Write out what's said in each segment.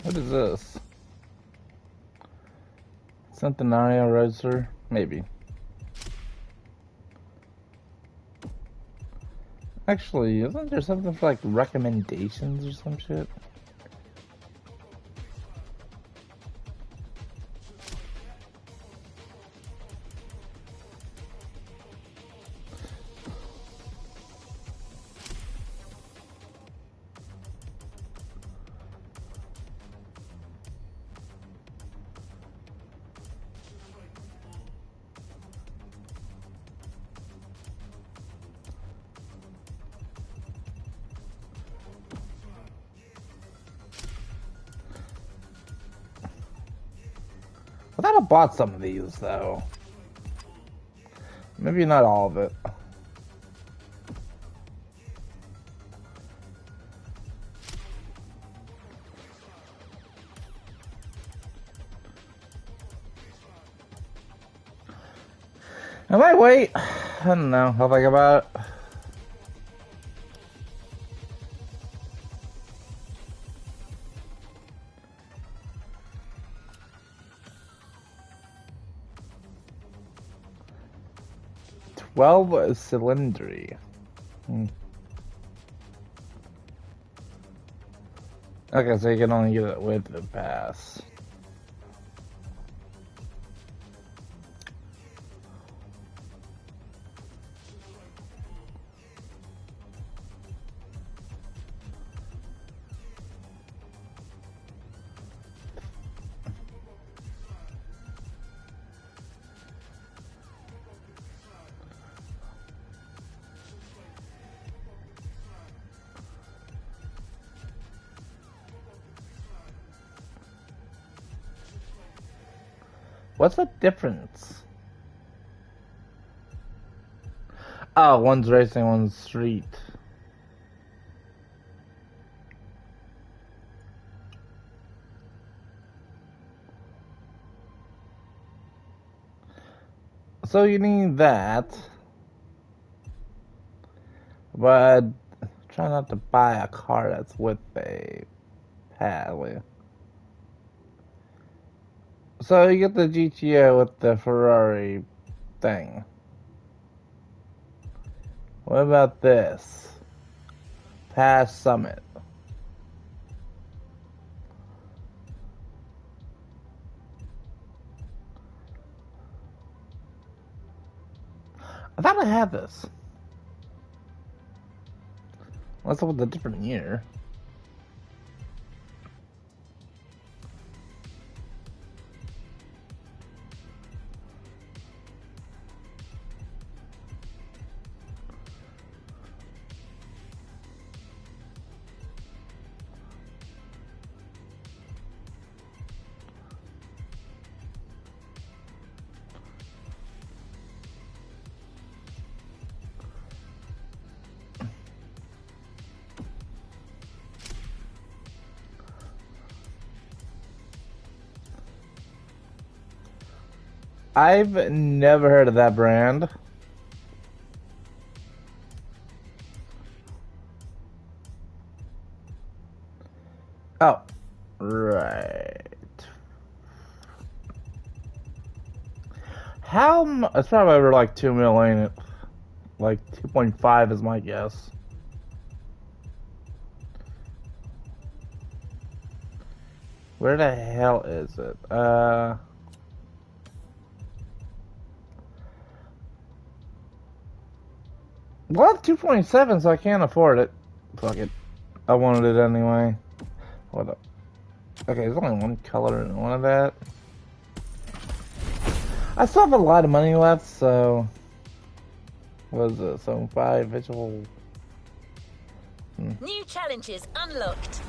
What is this? Centenario Roadster? Maybe. Actually, isn't there something for like recommendations or some shit? I thought I bought some of these though. Maybe not all of it. I might wait. I don't know. I'll think about it. Twelve cylindry. Okay, so you can only get it with the pass. What's the difference? Oh, one's racing, one's street. So you need that. But try not to buy a car that's with a pad. So you get the GTO with the Ferrari thing. What about this? Pass Summit. I thought I had this. What's up with a different year? I've never heard of that brand. Oh, right. It's probably over like 2 mil, ain't it? Like 2.5 is my guess. Where the hell is it? Well, 2.7, so I can't afford it. Fuck it. I wanted it anyway. What up? Okay, there's only one color in one of that. I still have a lot of money left, so... What is it? So 5 visual... New challenges unlocked.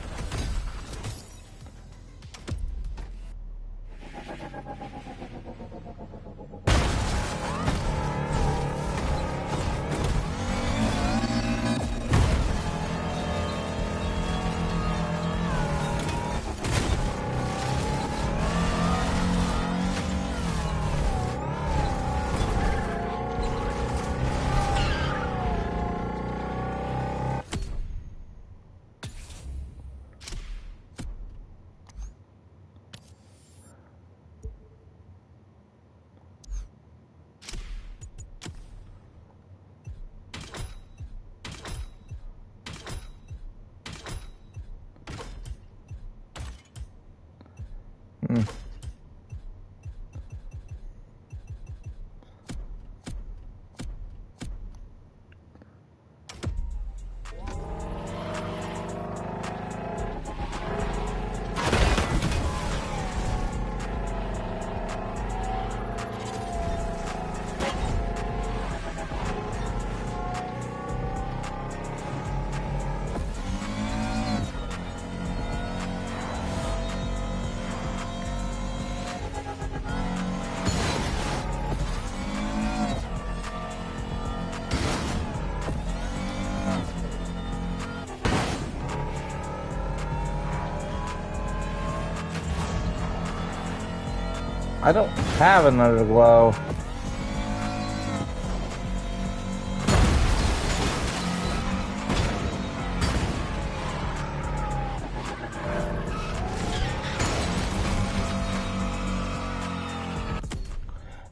I don't have another glow.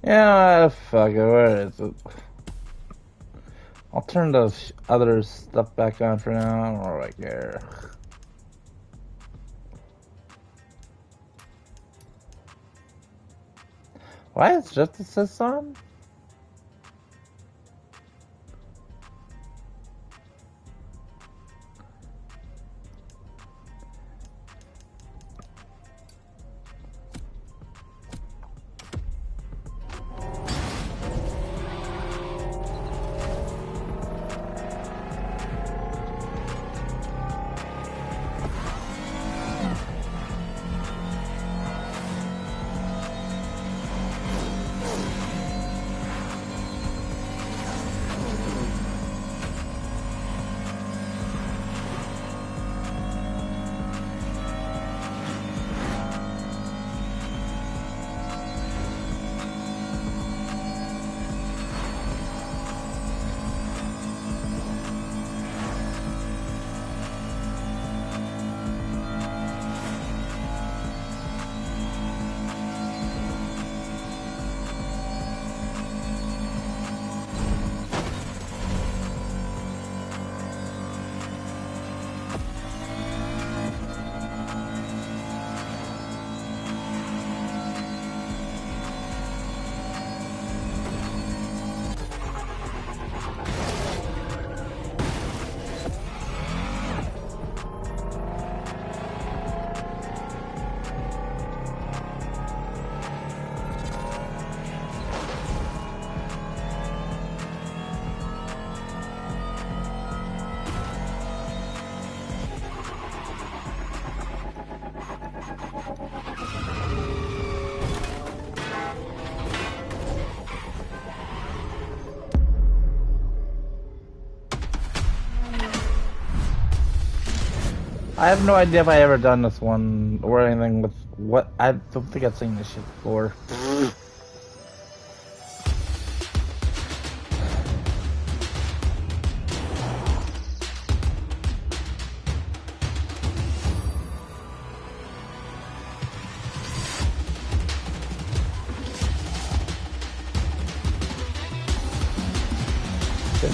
Yeah, fuck it, where is it? I'll turn those other stuff back on for now, I don't really care. Why is just assist on? I have no idea if I ever done this one or anything with what. I don't think I've seen this shit before.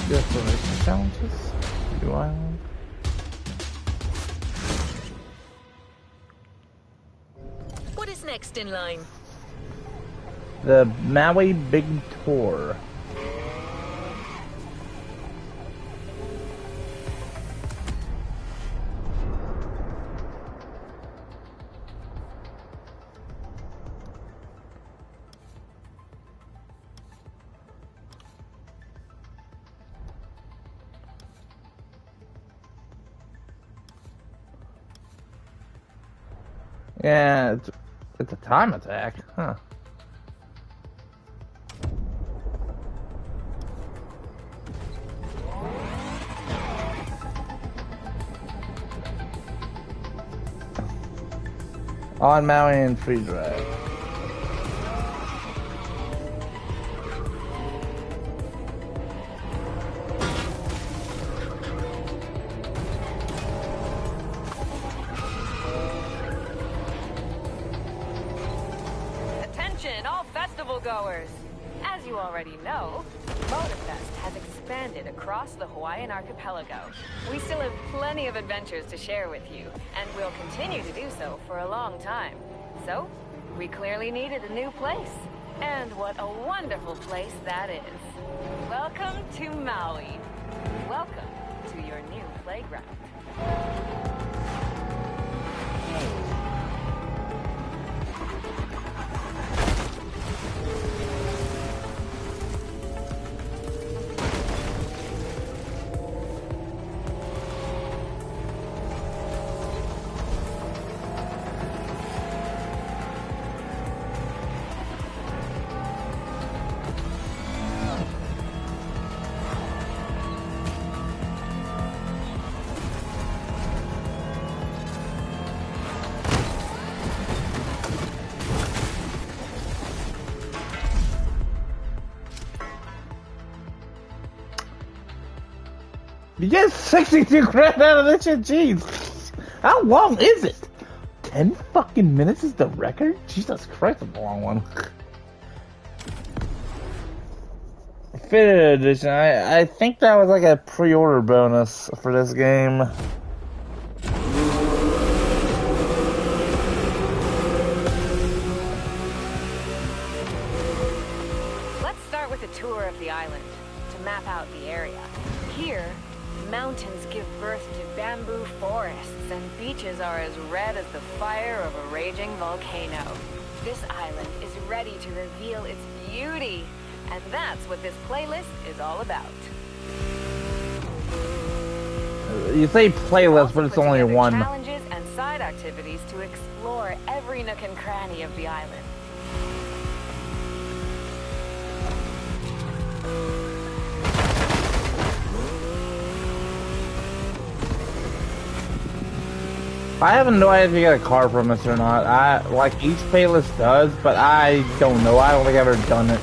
Desperation challenges. Do I? What is next in line? The Maui Big Tour. Yeah, it's a time attack, huh? On Maui and free drive. Attention, all festival goers! As you already know, MOTORFEST has expanded across the Hawaiian archipelago. We still have plenty of adventures to share with you, and we'll continue to do so for a long time. So, we clearly needed a new place. And what a wonderful place that is. Welcome to Maui. Welcome to your new playground. You get 62 grand out of this shit, jeez. How long is it? 10 fucking minutes is the record? Jesus Christ, that's a long one. Fitted edition, I think that was like a pre-order bonus for this game. Let's start with a tour of the island to map out the area. Here, mountains give birth to bamboo forests and beaches are as red as the fire of a raging volcano. This island is ready to reveal its beauty. And that's what this playlist is all about. You say playlist, but it's only one. Challenges and side activities to explore every nook and cranny of the island. I have no idea if you get a car from this or not. Like each playlist does, but I don't know. I don't think I've ever done it.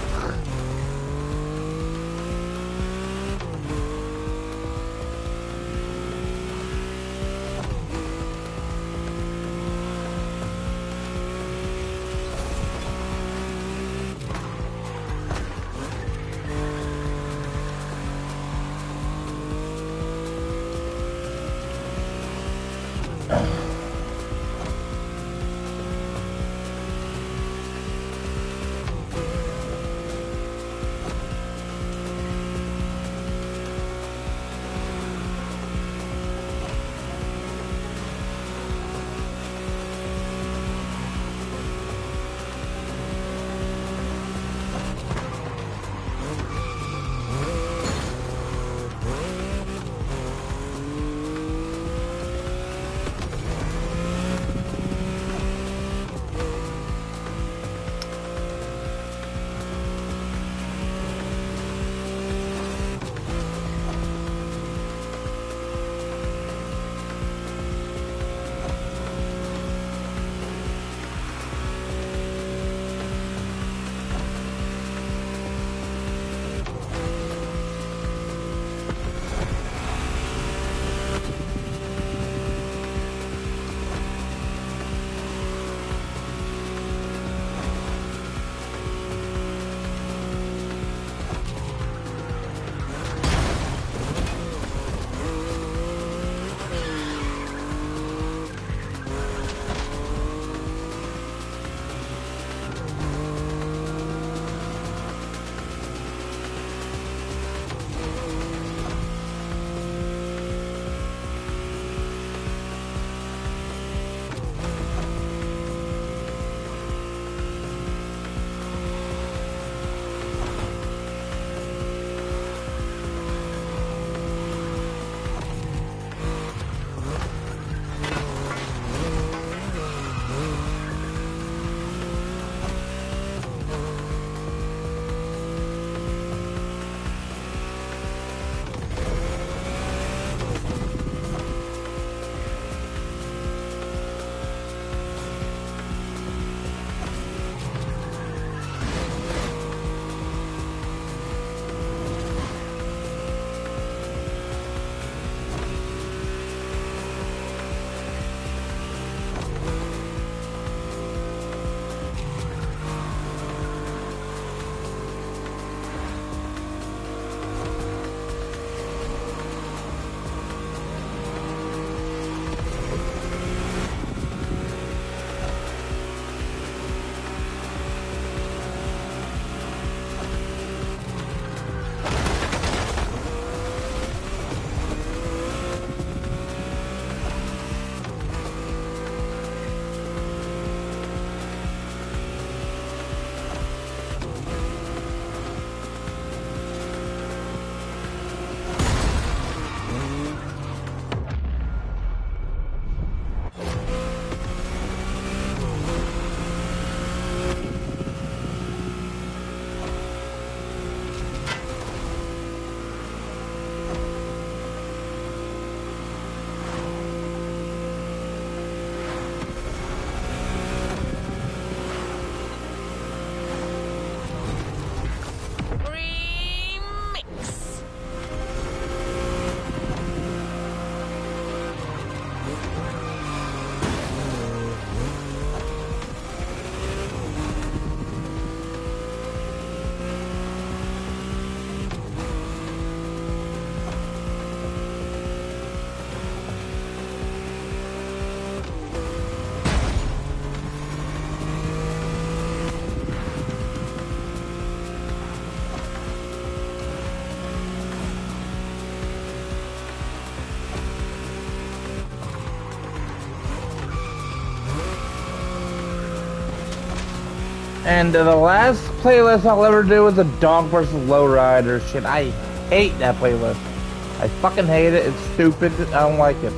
And the last playlist I'll ever do is a dog versus lowrider shit. I hate that playlist. I fucking hate it. It's stupid. I don't like it.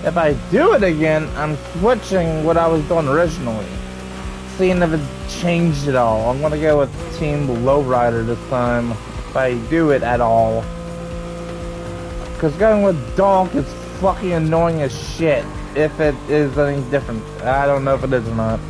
If I do it again, I'm switching what I was doing originally. Seeing if it changed at all. I'm gonna go with Team Lowrider this time. If I do it at all. Because going with Donk is fucking annoying as shit. If it is any different. I don't know if it is or not.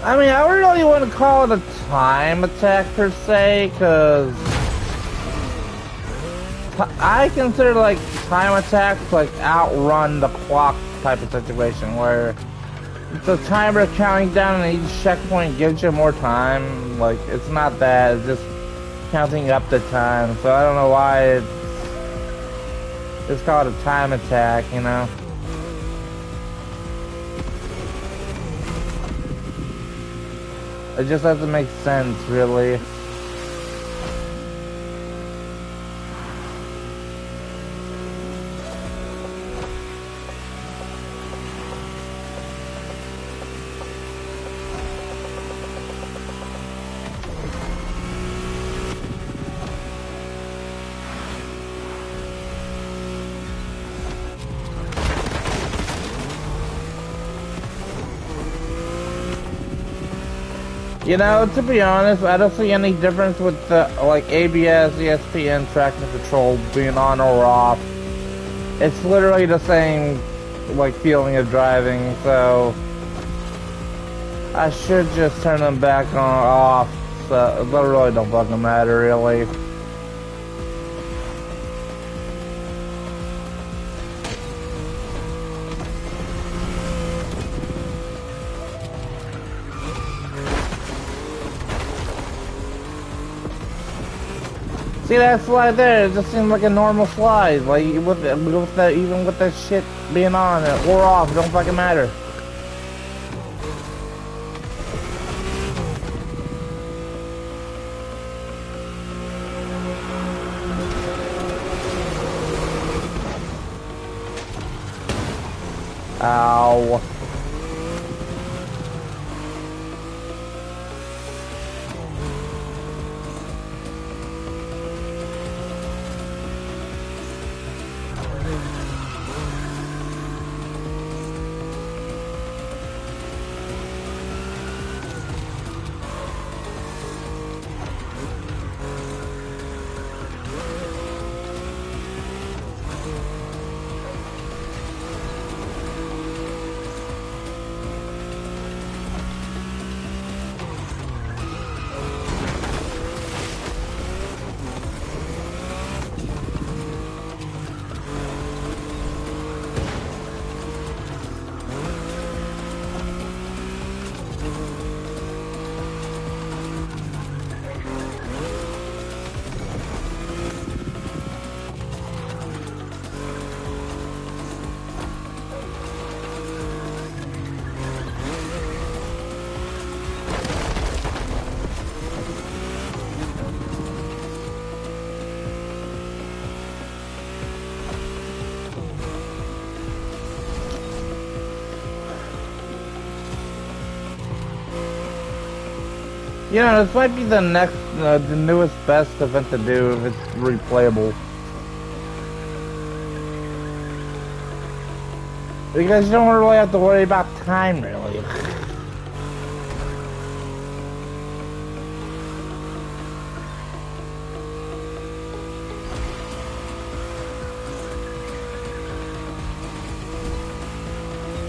I mean, I really wouldn't call it a time attack per se, because I consider like time attacks like outrun the clock type of situation where the timer counting down and each checkpoint gives you more time. Like, it's not that, it's just counting up the time. So I don't know why it's called a time attack, you know? It just doesn't make sense, really. You know, to be honest, I don't see any difference with the, like, ABS, ESP, and traction control being on or off. It's literally the same, like, feeling of driving, so I should just turn them back on or off, so it really don't fucking matter, really. See that slide there? It just seems like a normal slide. Like with that, even with that shit being on or off, it don't fucking matter. Ow. You know, this might be the next, the newest best event to do if it's replayable. Because you don't really have to worry about time, really.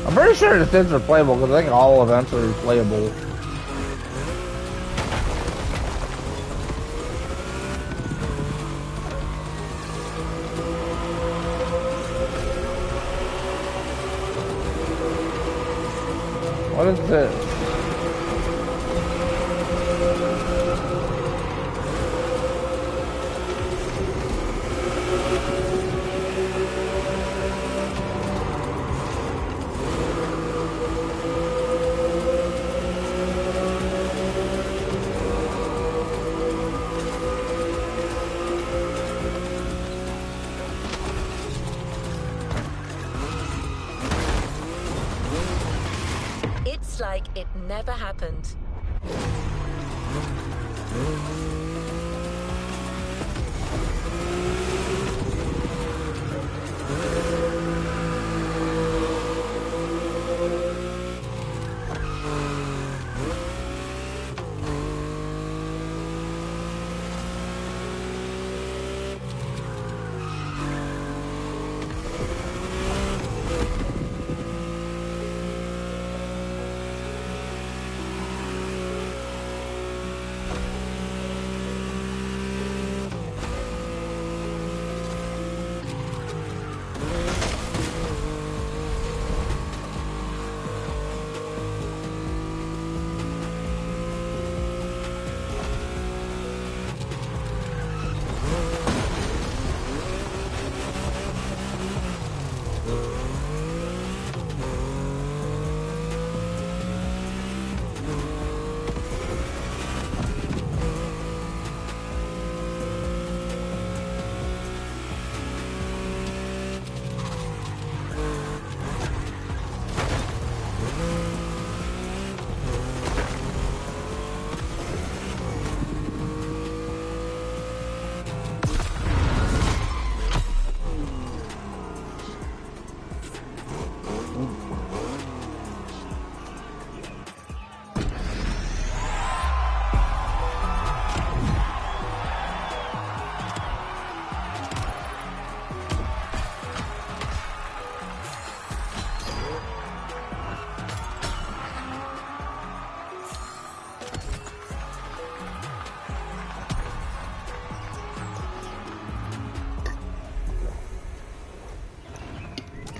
I'm pretty sure this is replayable because I think all events are replayable. What is this? It's like it never happened.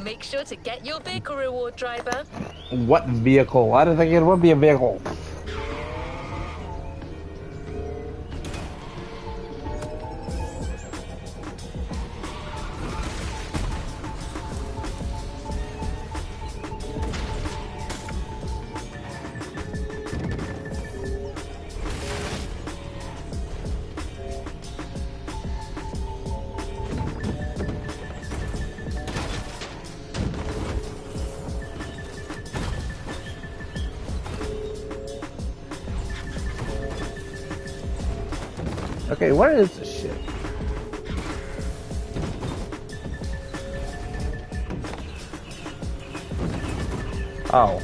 Make sure to get your vehicle reward, driver. What vehicle? I don't think it would be a vehicle. Okay, where is this shit? Oh.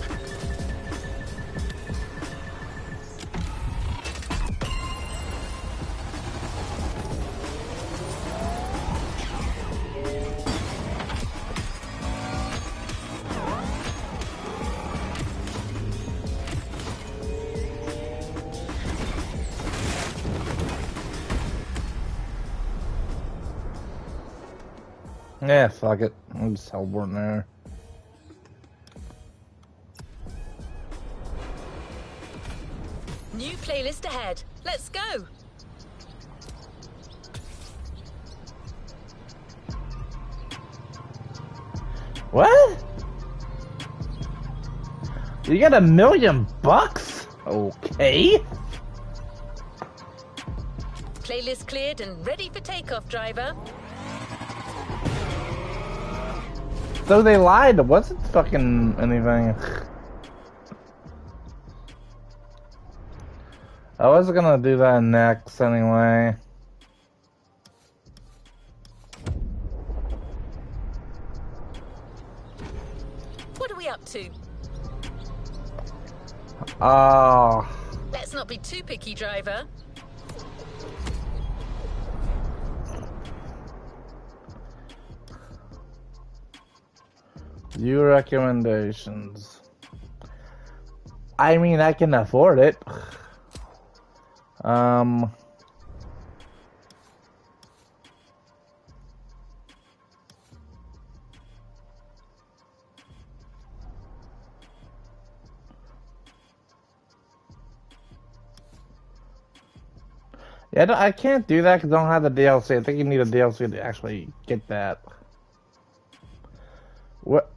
Yeah, fuck it. I'll just teleport in there. New playlist ahead. Let's go. What? You got $1 million bucks? Okay. Playlist cleared and ready for takeoff, driver. So they lied. It wasn't fucking anything. I was gonna do that next anyway. What are we up to? Oh. Let's not be too picky, driver. View recommendations. I mean, I can afford it. Yeah, I can't do that because I don't have the DLC. I think you need a DLC to actually get that. What?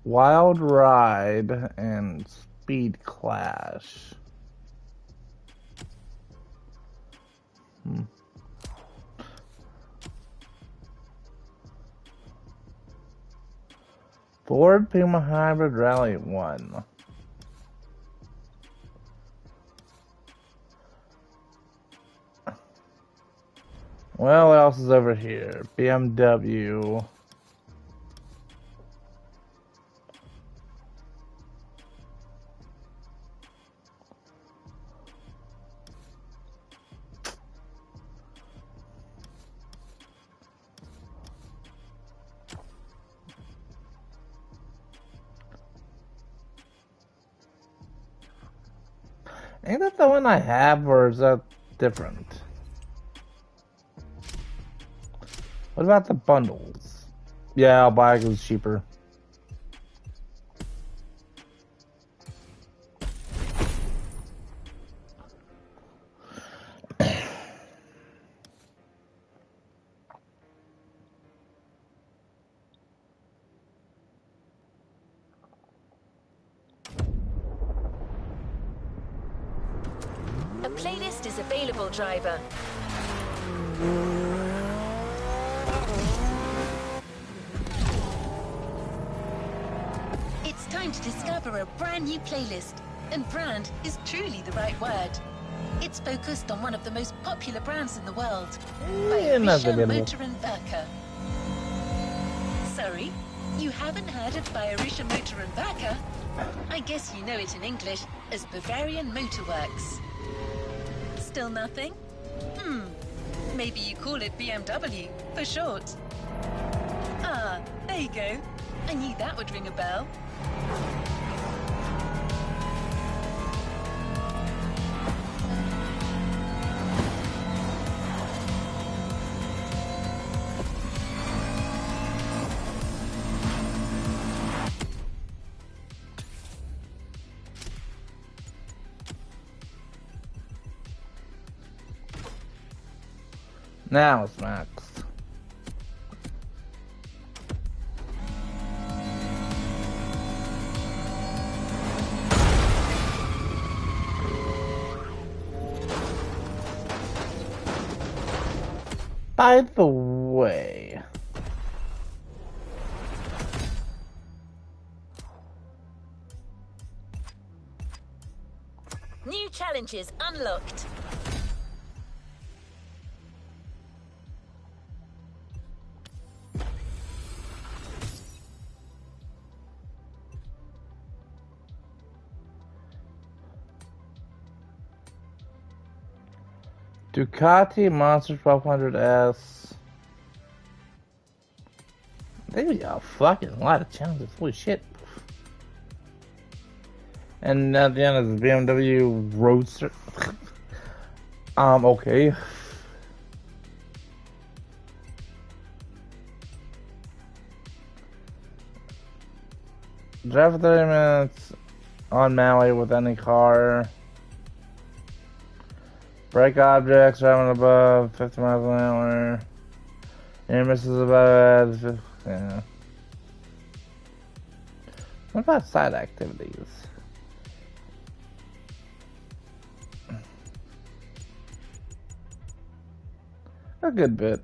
Wild Ride and Speed Clash. Ford Puma Hybrid Rally 1. Well, what else is over here? BMW. Ain't that the one I have, or is that different? What about the bundles? Yeah, I'll buy it because it's cheaper. A playlist is available, driver. It's time to discover a brand new playlist. And brand is truly the right word. It's focused on one of the most popular brands in the world. By Risha Motor and Werker. Sorry, you haven't heard of Bayerischer Motor and Werker? I guess you know it in English as Bavarian Motor Works. Still nothing? Maybe you call it BMW for short. Ah, there you go. I knew that would ring a bell. Now it's Max. By the way, New challenges unlocked. Ducati Monster 1200S. They got a fucking lot of challenges. Holy shit. And at the end is the BMW Roadster. Okay. Drive for 30 minutes on Maui with any car. Break objects driving above 50 miles an hour. Near misses above. Yeah. What about side activities? A good bit.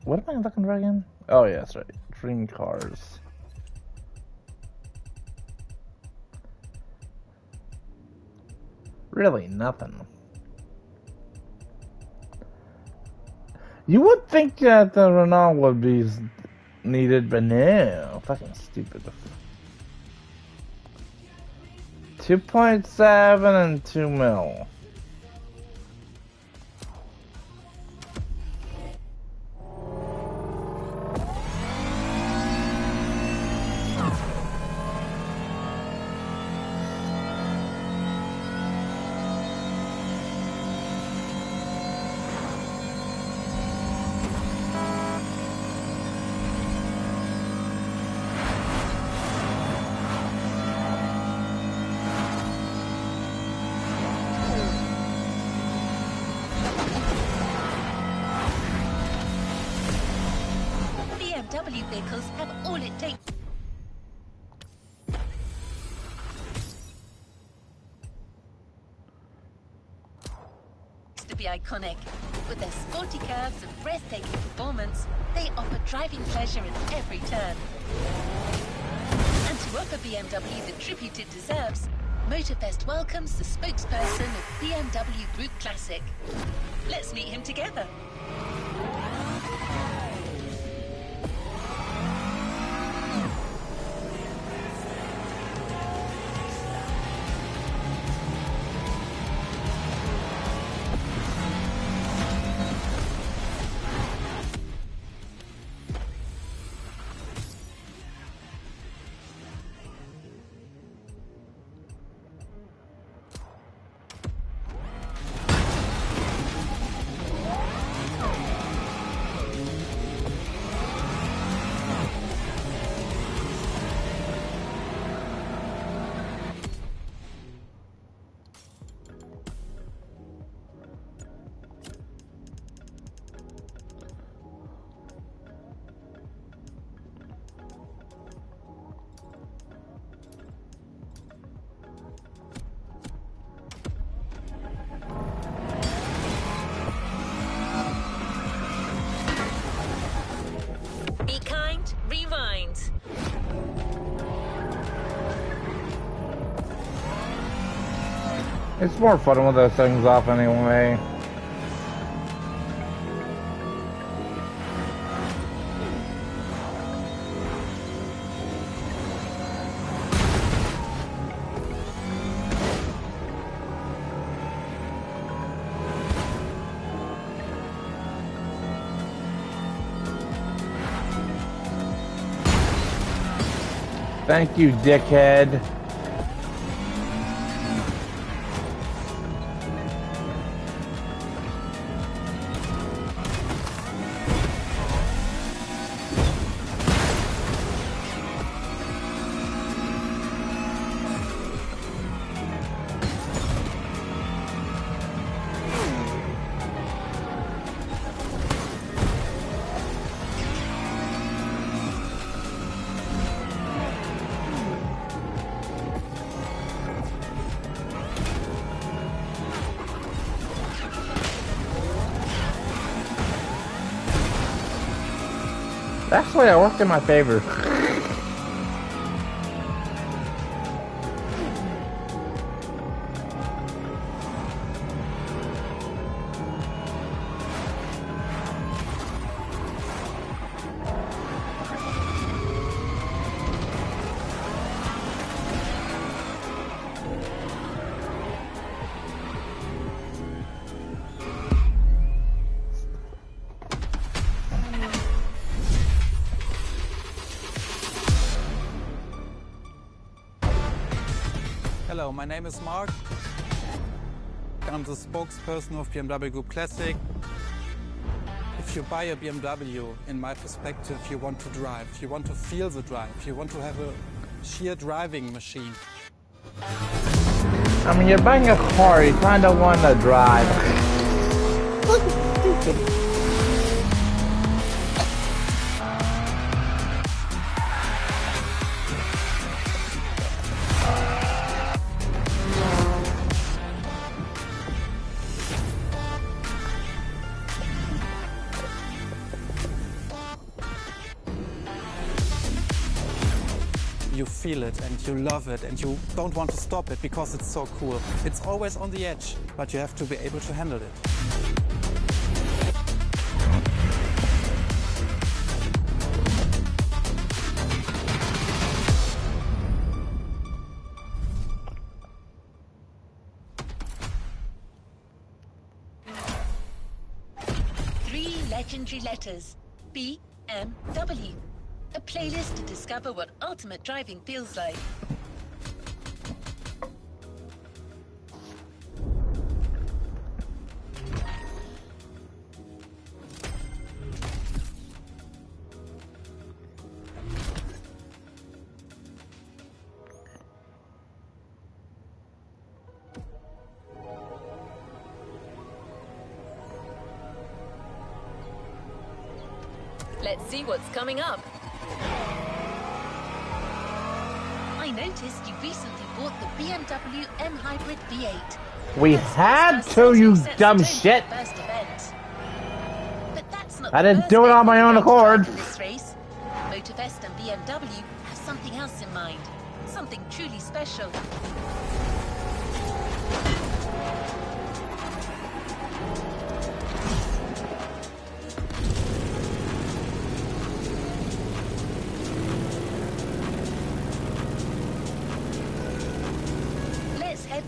What am I looking for again? Oh yeah, that's right. Dream cars. Really nothing. You would think that the Renault would be needed, but no. Fucking stupid. 2.7 and 2 mil. BMW vehicles have all it takes to be iconic. With their sporty curves and breathtaking performance, they offer driving pleasure at every turn. And to offer BMW the tribute it deserves, MOTORFEST welcomes the spokesperson of BMW Group Classic. Let's meet him together. Rewind. It's more fun with those things off anyway. Thank you, dickhead. Actually, that worked in my favor. Hello, my name is Mark. I'm the spokesperson of BMW Group Classic. If you buy a BMW, in my perspective, you want to drive. You want to feel the drive. You want to have a sheer driving machine. I mean, you're buying a car, you kind of want to drive. Stupid. you feel it and you love it and you don't want to stop it because it's so cool. It's always on the edge, but you have to be able to handle it. Legendary letters. BMW. A playlist to discover what ultimate driving feels like. Let's see what's coming up. I noticed you recently bought the BMW M Hybrid V8. We had to, you dumb shit. But that's not I didn't do it on my own accord. This race. MOTORFEST and BMW have something else in mind. Something truly special.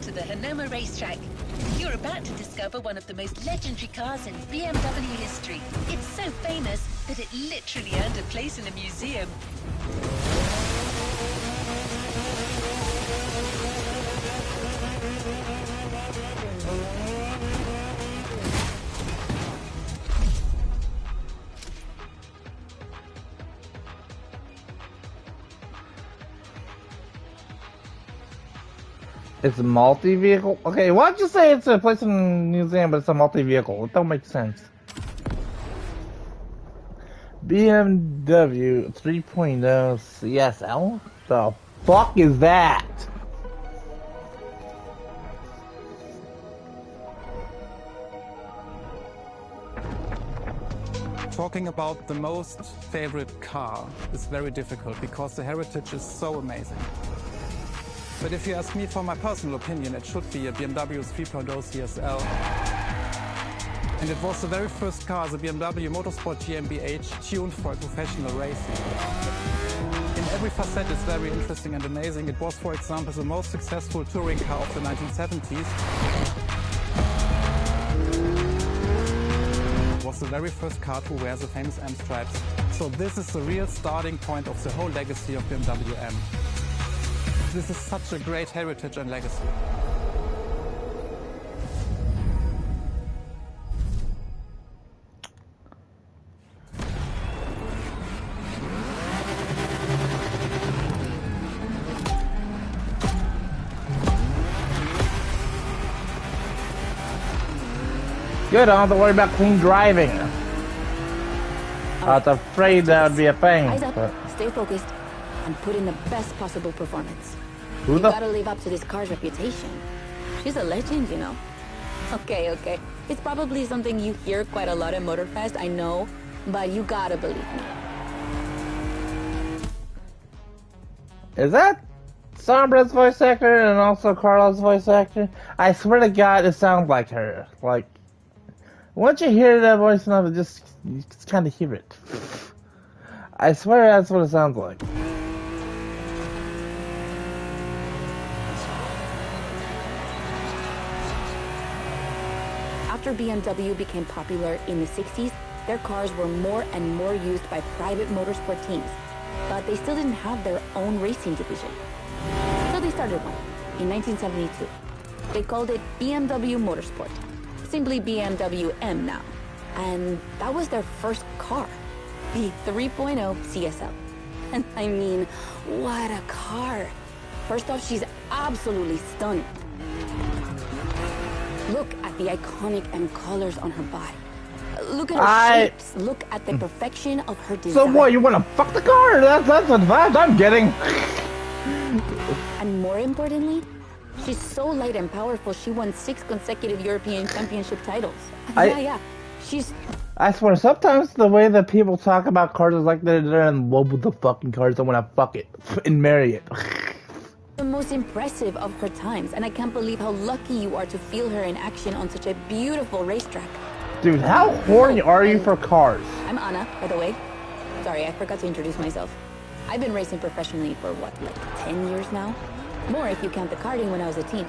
To the Hanoma racetrack. You're about to discover one of the most legendary cars in BMW history. It's so famous that it literally earned a place in a museum. It's a multi-vehicle? Okay, why'd you say it's a place in a museum, but it's a multi-vehicle? It don't make sense. BMW 3.0 CSL? The fuck is that? Talking about the most favorite car is very difficult because the heritage is so amazing. But if you ask me for my personal opinion, it should be a BMW 3.0 CSL. And it was the very first car, the BMW Motorsport GmbH, tuned for professional racing. In every facet it's very interesting and amazing. It was, for example, the most successful touring car of the 1970s. It was the very first car to wear the famous M stripes. So this is the real starting point of the whole legacy of BMW M. This is such a great heritage and legacy. Good, I don't have to worry about clean driving. I was afraid that would be a thing. Eyes up, But stay focused, and put in the best possible performance. who You the gotta live up to this car's reputation. She's a legend, you know. Okay. It's probably something you hear quite a lot at MOTORFEST, I know, but you gotta believe me. Is that Sombra's voice actor and also Carla's voice actor? I swear to God, it sounds like her. Like, once you hear that voice enough, you just kind of hear it. I swear that's what it sounds like. After BMW became popular in the 60s, their cars were more and more used by private motorsport teams, but they still didn't have their own racing division. So they started one in 1972. They called it BMW Motorsport, simply BMW M now. And that was their first car, the 3.0 CSL. And I mean, what a car. First off, she's absolutely stunning. Look at the iconic M colors on her body. Look at her shapes. Look at the perfection of her design. So what, you wanna fuck the car? That's the vibe I'm getting. And more importantly, she's so light and powerful, she won 6 consecutive European Championship titles. Yeah. She's I swear, sometimes the way that people talk about cars is like they're in love with the fucking cars and want to fuck it and marry it. The most impressive of her times, and I can't believe how lucky you are to feel her in action on such a beautiful racetrack. Dude, how horny are you for cars? I'm Anna, by the way. Sorry, I forgot to introduce myself. I've been racing professionally for what, like 10 years now? More if you count the karting when I was a teen.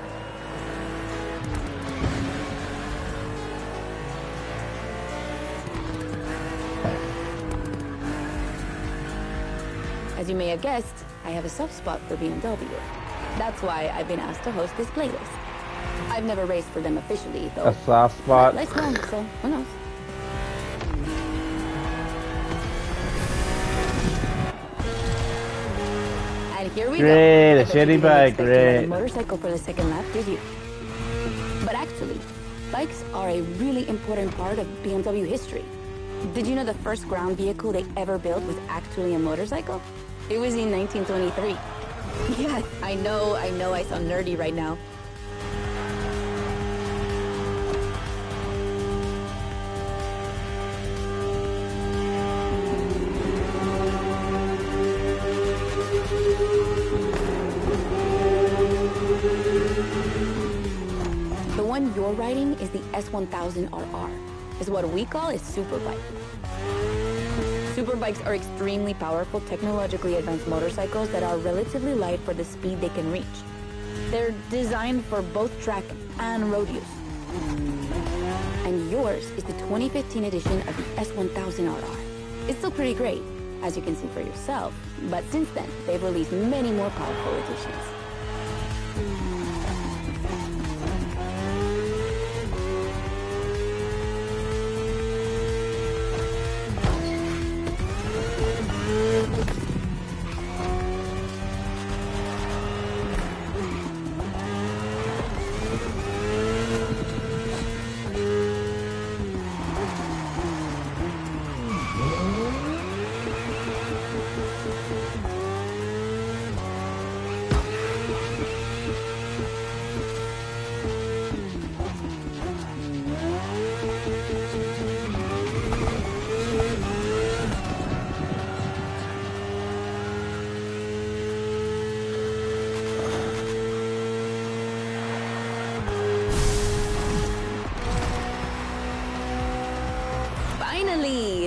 As you may have guessed, I have a soft spot for BMW. That's why I've been asked to host this playlist. I've never raced for them officially, though. A soft spot. Let's go, so who knows? And here we go. Great, a shitty bike, great. A motorcycle for the second lap, did you? But actually, bikes are a really important part of BMW history. Did you know the first ground vehicle they ever built was actually a motorcycle? It was in 1923. Yeah, I know, I sound nerdy right now. The one you're riding is the S1000RR. It's what we call a superbike. Superbikes are extremely powerful, technologically advanced motorcycles that are relatively light for the speed they can reach. They're designed for both track and road use. And yours is the 2015 edition of the S1000RR. It's still pretty great, as you can see for yourself, but since then, they've released many more powerful editions.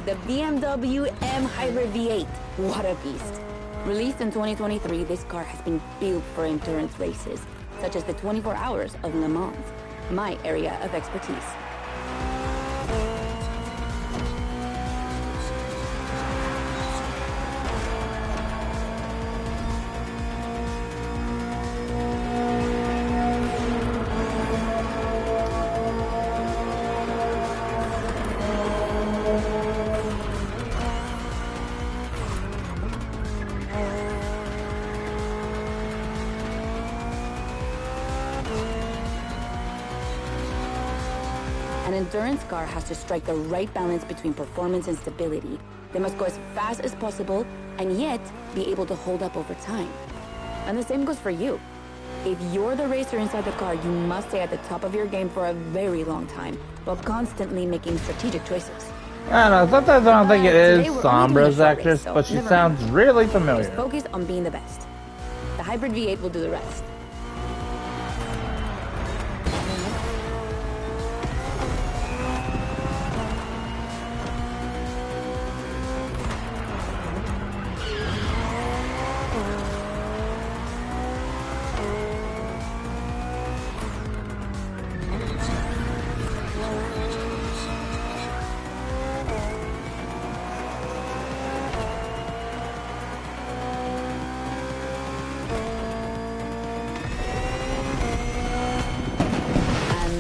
The BMW M Hybrid V8. What a beast. Released in 2023, this car has been built for endurance races, such as the 24 Hours of Le Mans, my area of expertise. An endurance car has to strike the right balance between performance and stability. They must go as fast as possible and yet be able to hold up over time. And the same goes for you. If you're the racer inside the car, you must stay at the top of your game for a very long time while constantly making strategic choices. I don't know, sometimes I don't think it is Today we're only doing a Sombra's short actress, race, so but she never sounds mind. really Just familiar. focus on being the best. The Hybrid V8 will do the rest.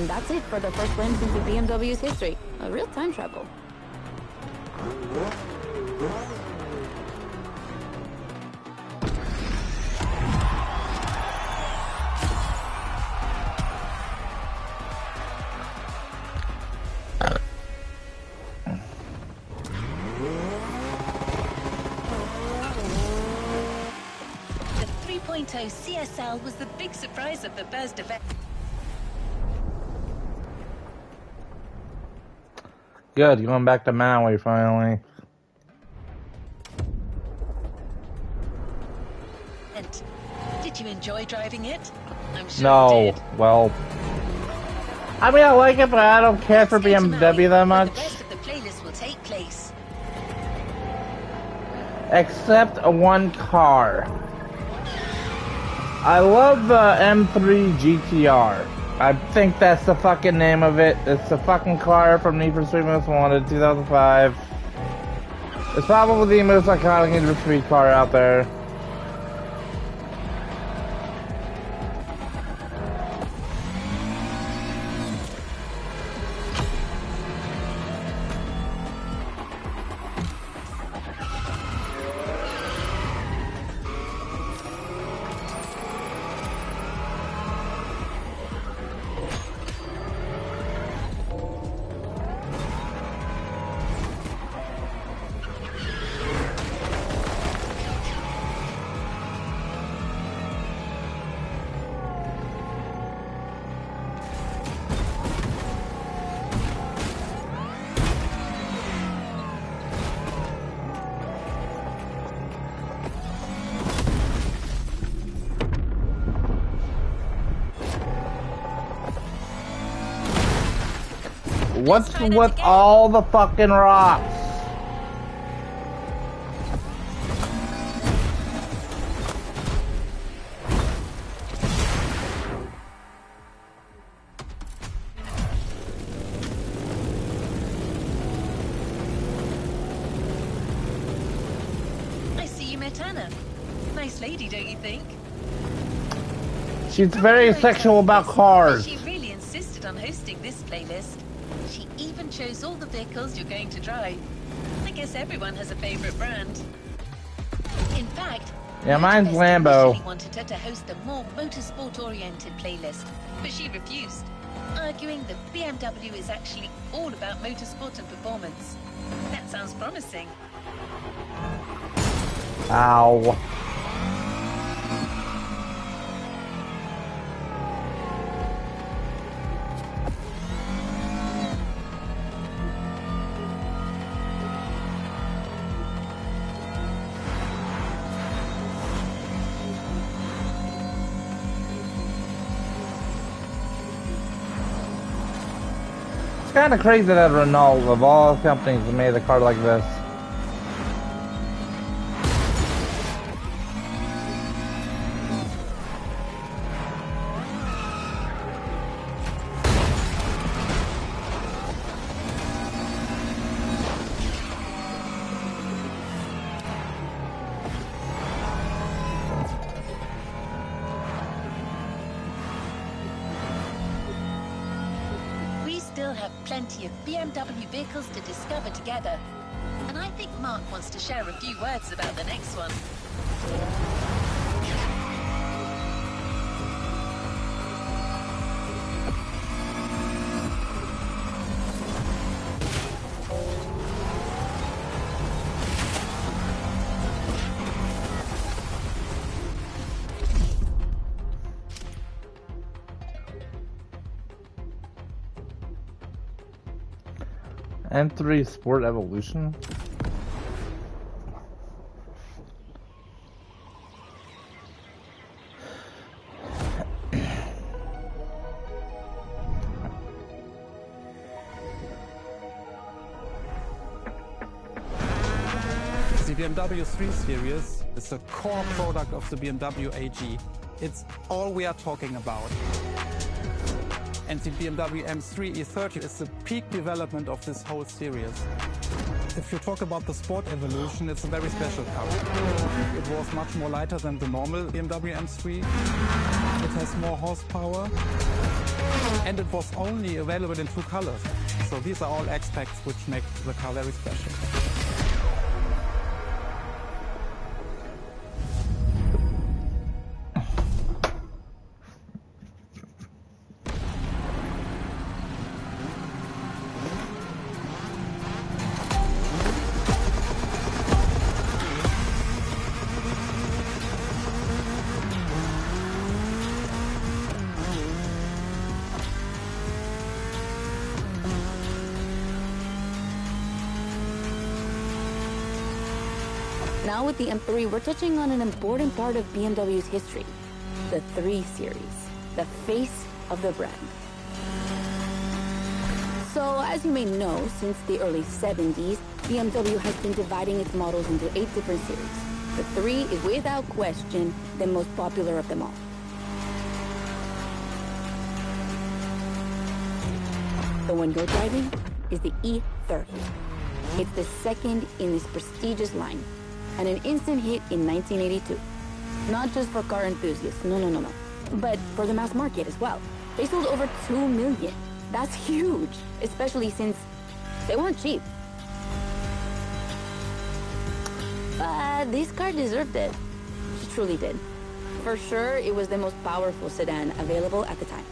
That's it for the first glimpse into BMW's history. A real time travel. The 3.0 CSL was the big surprise of the first event. Good, going back to Maui finally. And did you enjoy driving it? I'm sure No, you did. well, I mean, I like it, but I don't care for Let's go to Maui, BMW that where much. the rest of the playlist will take place. Except one car. I love the M3 GTR. I think that's the fucking name of it. It's the fucking car from Need for Speed Most Wanted 2005. It's probably the most iconic Need for Speed car out there. What's with all the fucking rocks? I see you met Anna. Nice lady, don't you think? She's very sexual about cars. She really insisted on hosting this playlist. She even chose all the vehicles you're going to drive. I guess everyone has a favorite brand. In fact, Yeah, mine's MOTORFEST Lambo. initially wanted her to host a more motorsport-oriented playlist, but she refused, arguing that BMW is actually all about motorsport and performance. That sounds promising. Ow. It's kind of crazy that Renault, of all companies, made a car like this. We still have plenty of BMW vehicles to discover together. And I think Mark wants to share a few words about the next one. M3 Sport Evolution? The BMW 3 Series is a core product of the BMW AG. It's all we are talking about. And the BMW M3 E30 is the peak development of this whole series. If you talk about the Sport Evolution, it's a very special car. It was much more lighter than the normal BMW M3. It has more horsepower. And it was only available in 2 colors. So these are all aspects which make the car very special. Now with the M3, we're touching on an important part of BMW's history. The 3 Series, the face of the brand. So, as you may know, since the early 70s, BMW has been dividing its models into 8 different series. The 3 is without question the most popular of them all. The one you're driving is the E30. It's the second in this prestigious line, and an instant hit in 1982. Not just for car enthusiasts, no, but for the mass market as well. They sold over 2 million. That's huge, especially since they weren't cheap. But this car deserved it. She truly did. For sure, it was the most powerful sedan available at the time.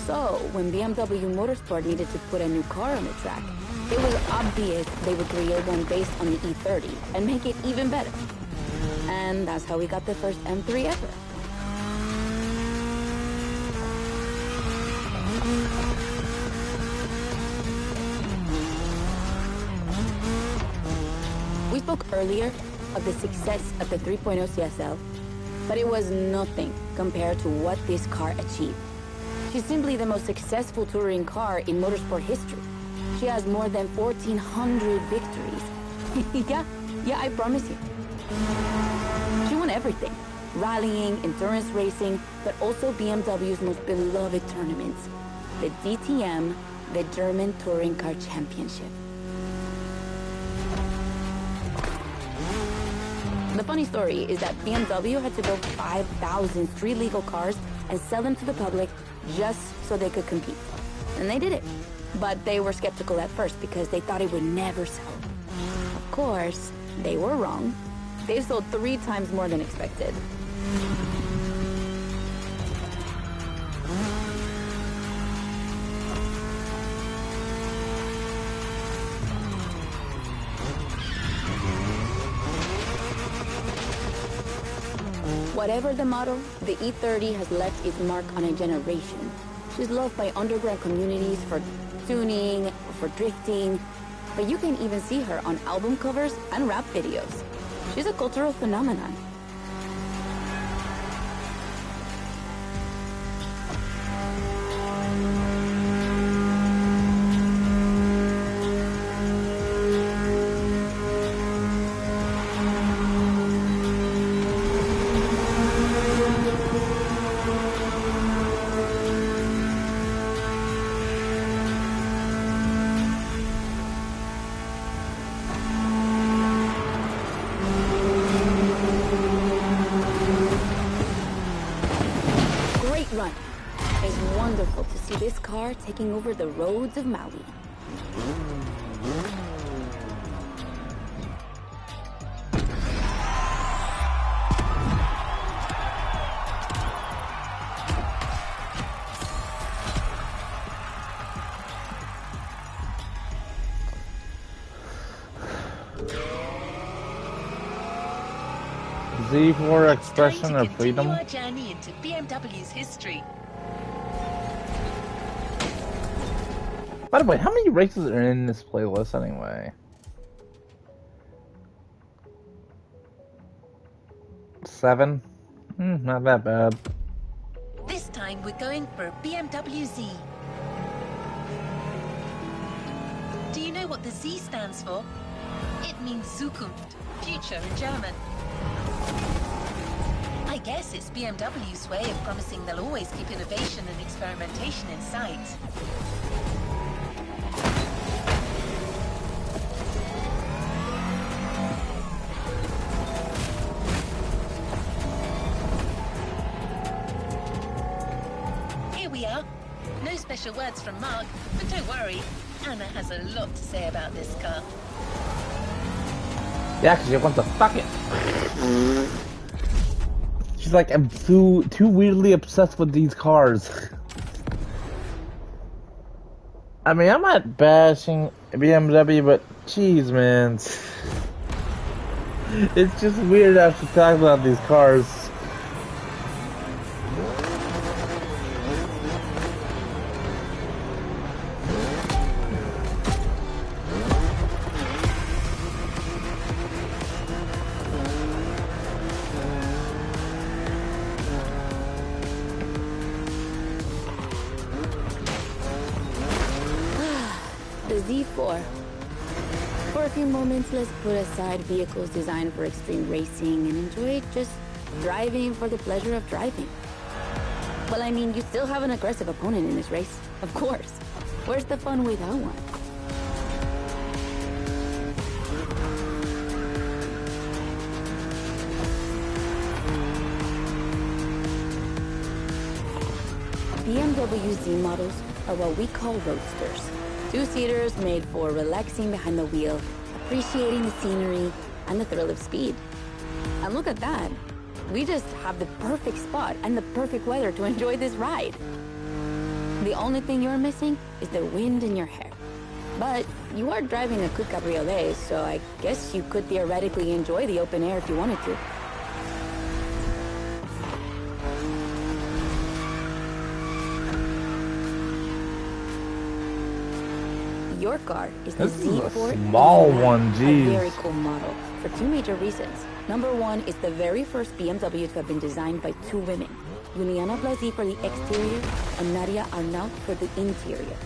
So, when BMW Motorsport needed to put a new car on the track, it was obvious they would create one based on the E30 and make it even better. And that's how we got the first M3 ever. We spoke earlier of the success of the 3.0 CSL, but it was nothing compared to what this car achieved. She's simply the most successful touring car in motorsport history. She has more than 1,400 victories. yeah, I promise you. She won everything. Rallying, endurance racing, but also BMW's most beloved tournaments. The DTM, the German Touring Car Championship. The funny story is that BMW had to build 5,000 street-legal cars and sell them to the public just so they could compete. And they did it. But they were skeptical at first because they thought it would never sell. Of course, they were wrong. They sold 3 times more than expected. Whatever the model, the E30 has left its mark on a generation. She's loved by underground communities for tuning, for drifting, but you can even see her on album covers and rap videos. She's a cultural phenomenon. Run. It's wonderful to see this car taking over the roads of Maui. Z for expression of freedom. Our journey into BMW's history. By the way, how many races are in this playlist anyway? 7? Not that bad. This time we're going for a BMW Z. Do you know what the Z stands for? It means Zukunft, future in German. I guess it's BMW's way of promising they'll always keep innovation and experimentation in sight. Here we are. No special words from Mark, but don't worry, Anna has a lot to say about this car. Yeah, because she wants to fuck it. She's like, I'm too weirdly obsessed with these cars. I mean, I'm not bashing BMW, but jeez, man. It's just weird after talking about these cars. Z4. For a few moments, let's put aside vehicles designed for extreme racing and enjoy just driving for the pleasure of driving. Well, I mean, you still have an aggressive opponent in this race, of course. Where's the fun without one? BMW Z models are what we call roadsters. Two-seaters made for relaxing behind the wheel, appreciating the scenery, and the thrill of speed. And look at that. We just have the perfect spot and the perfect weather to enjoy this ride. The only thing you're missing is the wind in your hair. But you are driving a Coupe Cabriolet, so I guess you could theoretically enjoy the open air if you wanted to. Your car is the This is a Z4 small E89, one, a geez. very cool model for two major reasons. Number one, it's the very first BMW to have been designed by two women, Juliana Blasi for the exterior and Nadia Arnaut for the interior.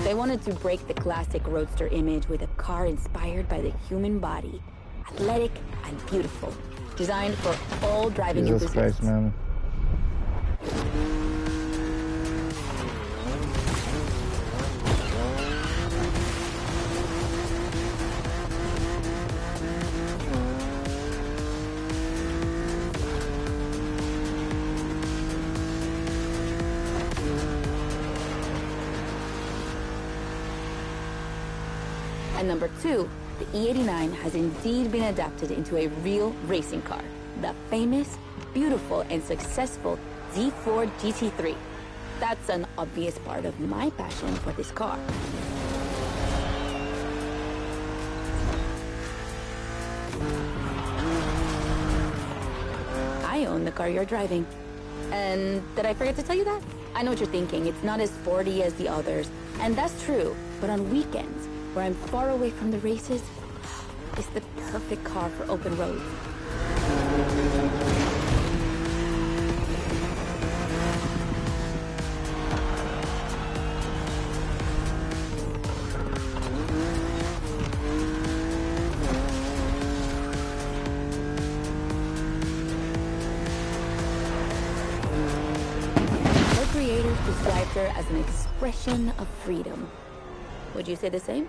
They wanted to break the classic roadster image with a car inspired by the human body, athletic and beautiful, designed for all driving Jesus enthusiasts. Christ, man. And number two, the E89 has indeed been adapted into a real racing car. The famous, beautiful, and successful Z4 GT3. That's an obvious part of my passion for this car. I own the car you're driving. And did I forget to tell you that? I know what you're thinking. It's not as sporty as the others. And that's true. But on weekends, where I'm far away from the races, it's the perfect car for open roads. Her creators described her as an expression of freedom. Would you say the same?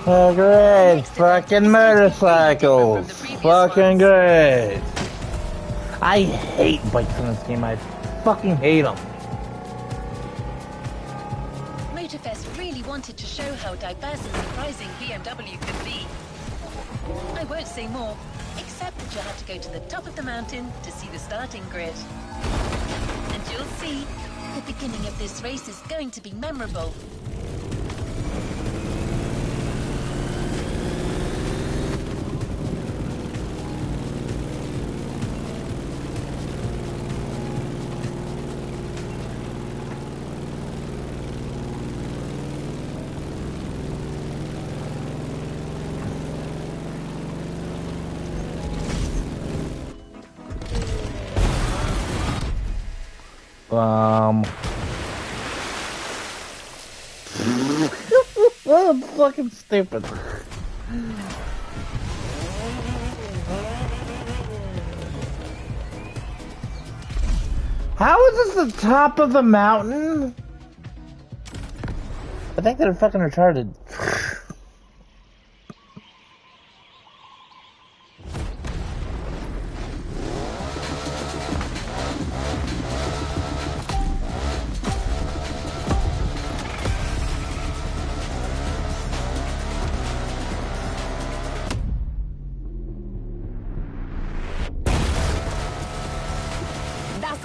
Oh, great! Fucking motorcycles! Fucking great! I hate bikes in this game. I fucking hate them. MOTORFEST really wanted to show how diverse and surprising BMW could be. I won't say more, except that you'll have to go to the top of the mountain to see the starting grid. And you'll see, the beginning of this race is going to be memorable. Oh, it's fucking stupid. How is this the top of the mountain? I think they're fucking retarded.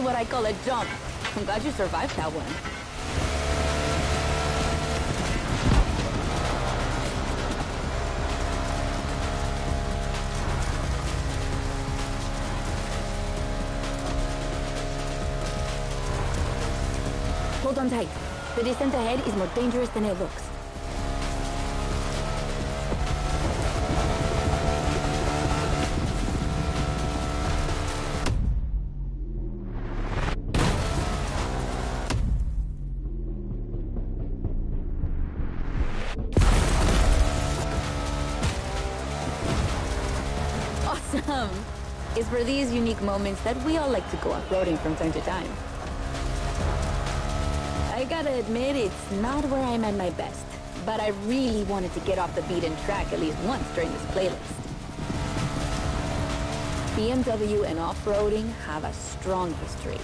what I call a jump. I'm glad you survived that one. Hold on tight. The descent ahead is more dangerous than it looks. Awesome! It's for these unique moments that we all like to go off-roading from time to time. I gotta admit, it's not where I'm at my best, but I really wanted to get off the beaten track at least once during this playlist. BMW and off-roading have a strong history.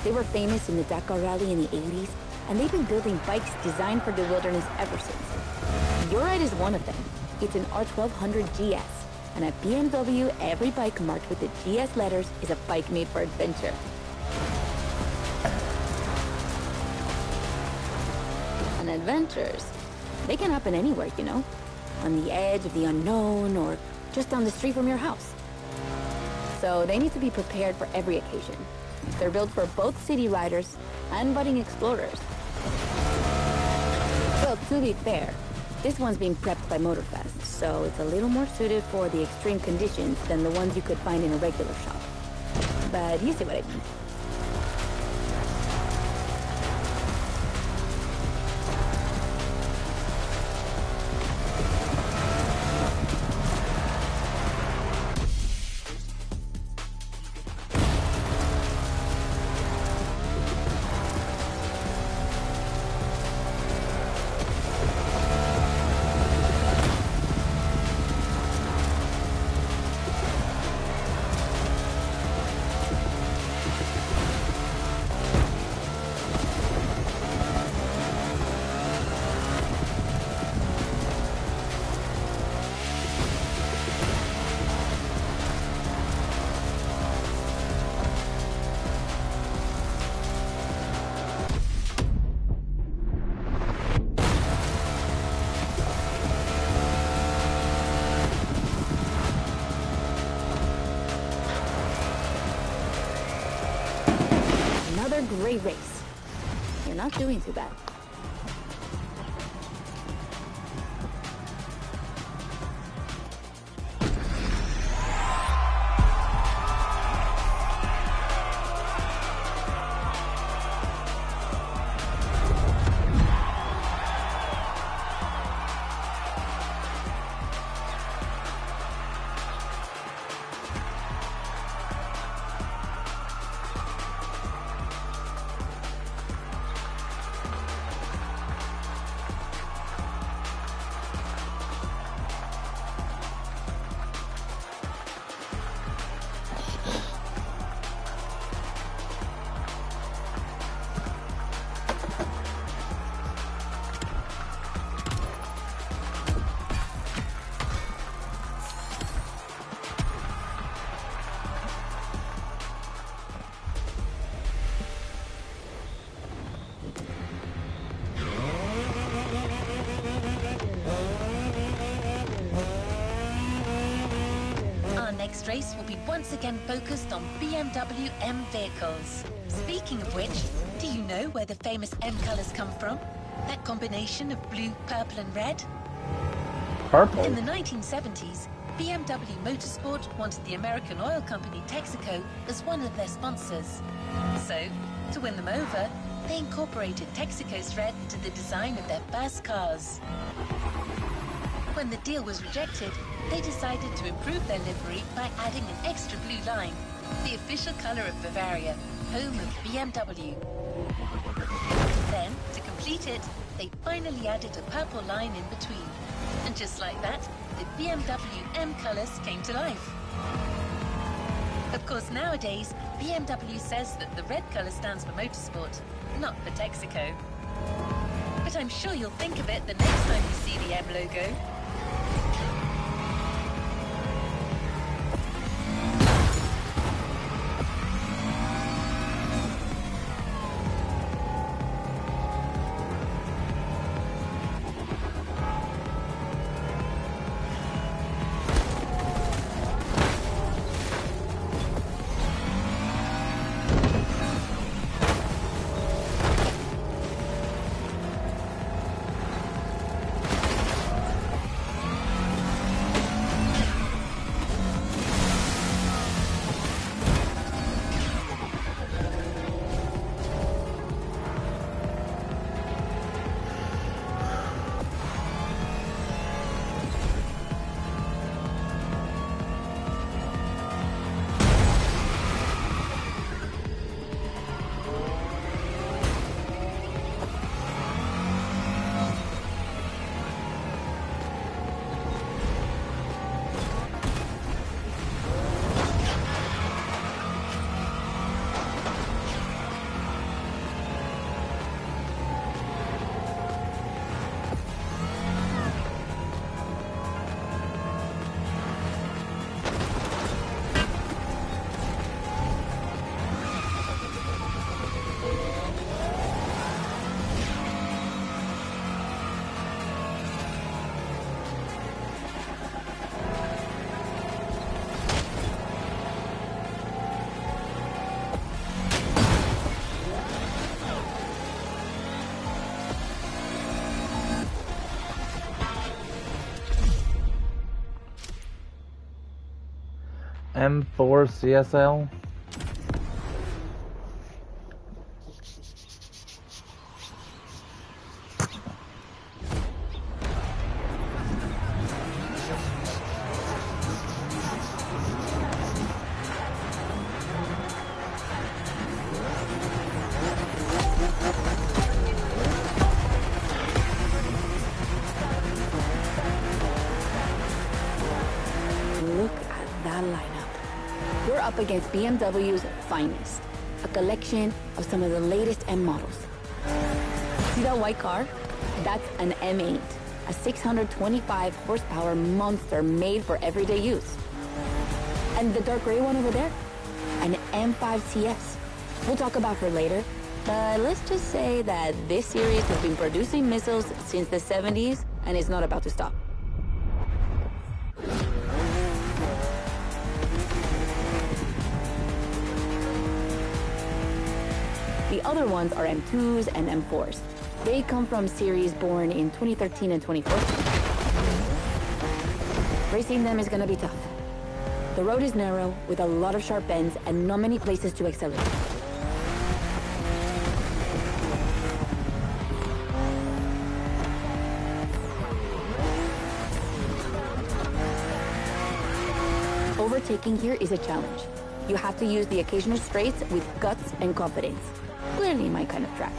They were famous in the Dakar Rally in the 80s, and they've been building bikes designed for the wilderness ever since. Your ride is one of them. It's an R1200 GS, and at BMW, every bike marked with the GS letters is a bike made for adventure. And adventures, they can happen anywhere, you know? On the edge of the unknown, or just down the street from your house. So they need to be prepared for every occasion. They're built for both city riders and budding explorers. Well, to be fair, this one's being prepped by MOTORFEST, so it's a little more suited for the extreme conditions than the ones you could find in a regular shop. But you see what I mean. Another great race. You're not doing too bad. Next race will be once again focused on BMW M vehicles. Speaking of which, do you know where the famous M colours come from? That combination of blue, purple and red? Purple? In the 1970s, BMW Motorsport wanted the American oil company Texaco as one of their sponsors. So, to win them over, they incorporated Texaco's red into the design of their first cars. When the deal was rejected, they decided to improve their livery by adding an extra blue line, the official color of Bavaria, home of BMW. Then, to complete it, they finally added a purple line in between. And just like that, the BMW M colors came to life. Of course, nowadays, BMW says that the red color stands for motorsport, not for Texaco. But I'm sure you'll think of it the next time you see the M logo. M4 CSL. Look at that lineup. We're up against BMW's finest, a collection of some of the latest M models. See that white car? That's an M8, a 625 horsepower monster made for everyday use. And the dark gray one over there? An M5 CS. We'll talk about her later, but let's just say that this series has been producing missiles since the 70s and is not about to stop. The other ones are M2s and M4s. They come from series born in 2013 and 2014. Racing them is gonna be tough. The road is narrow, with a lot of sharp bends and not many places to accelerate. Overtaking here is a challenge. You have to use the occasional straights with guts and confidence. Clearly my kind of track.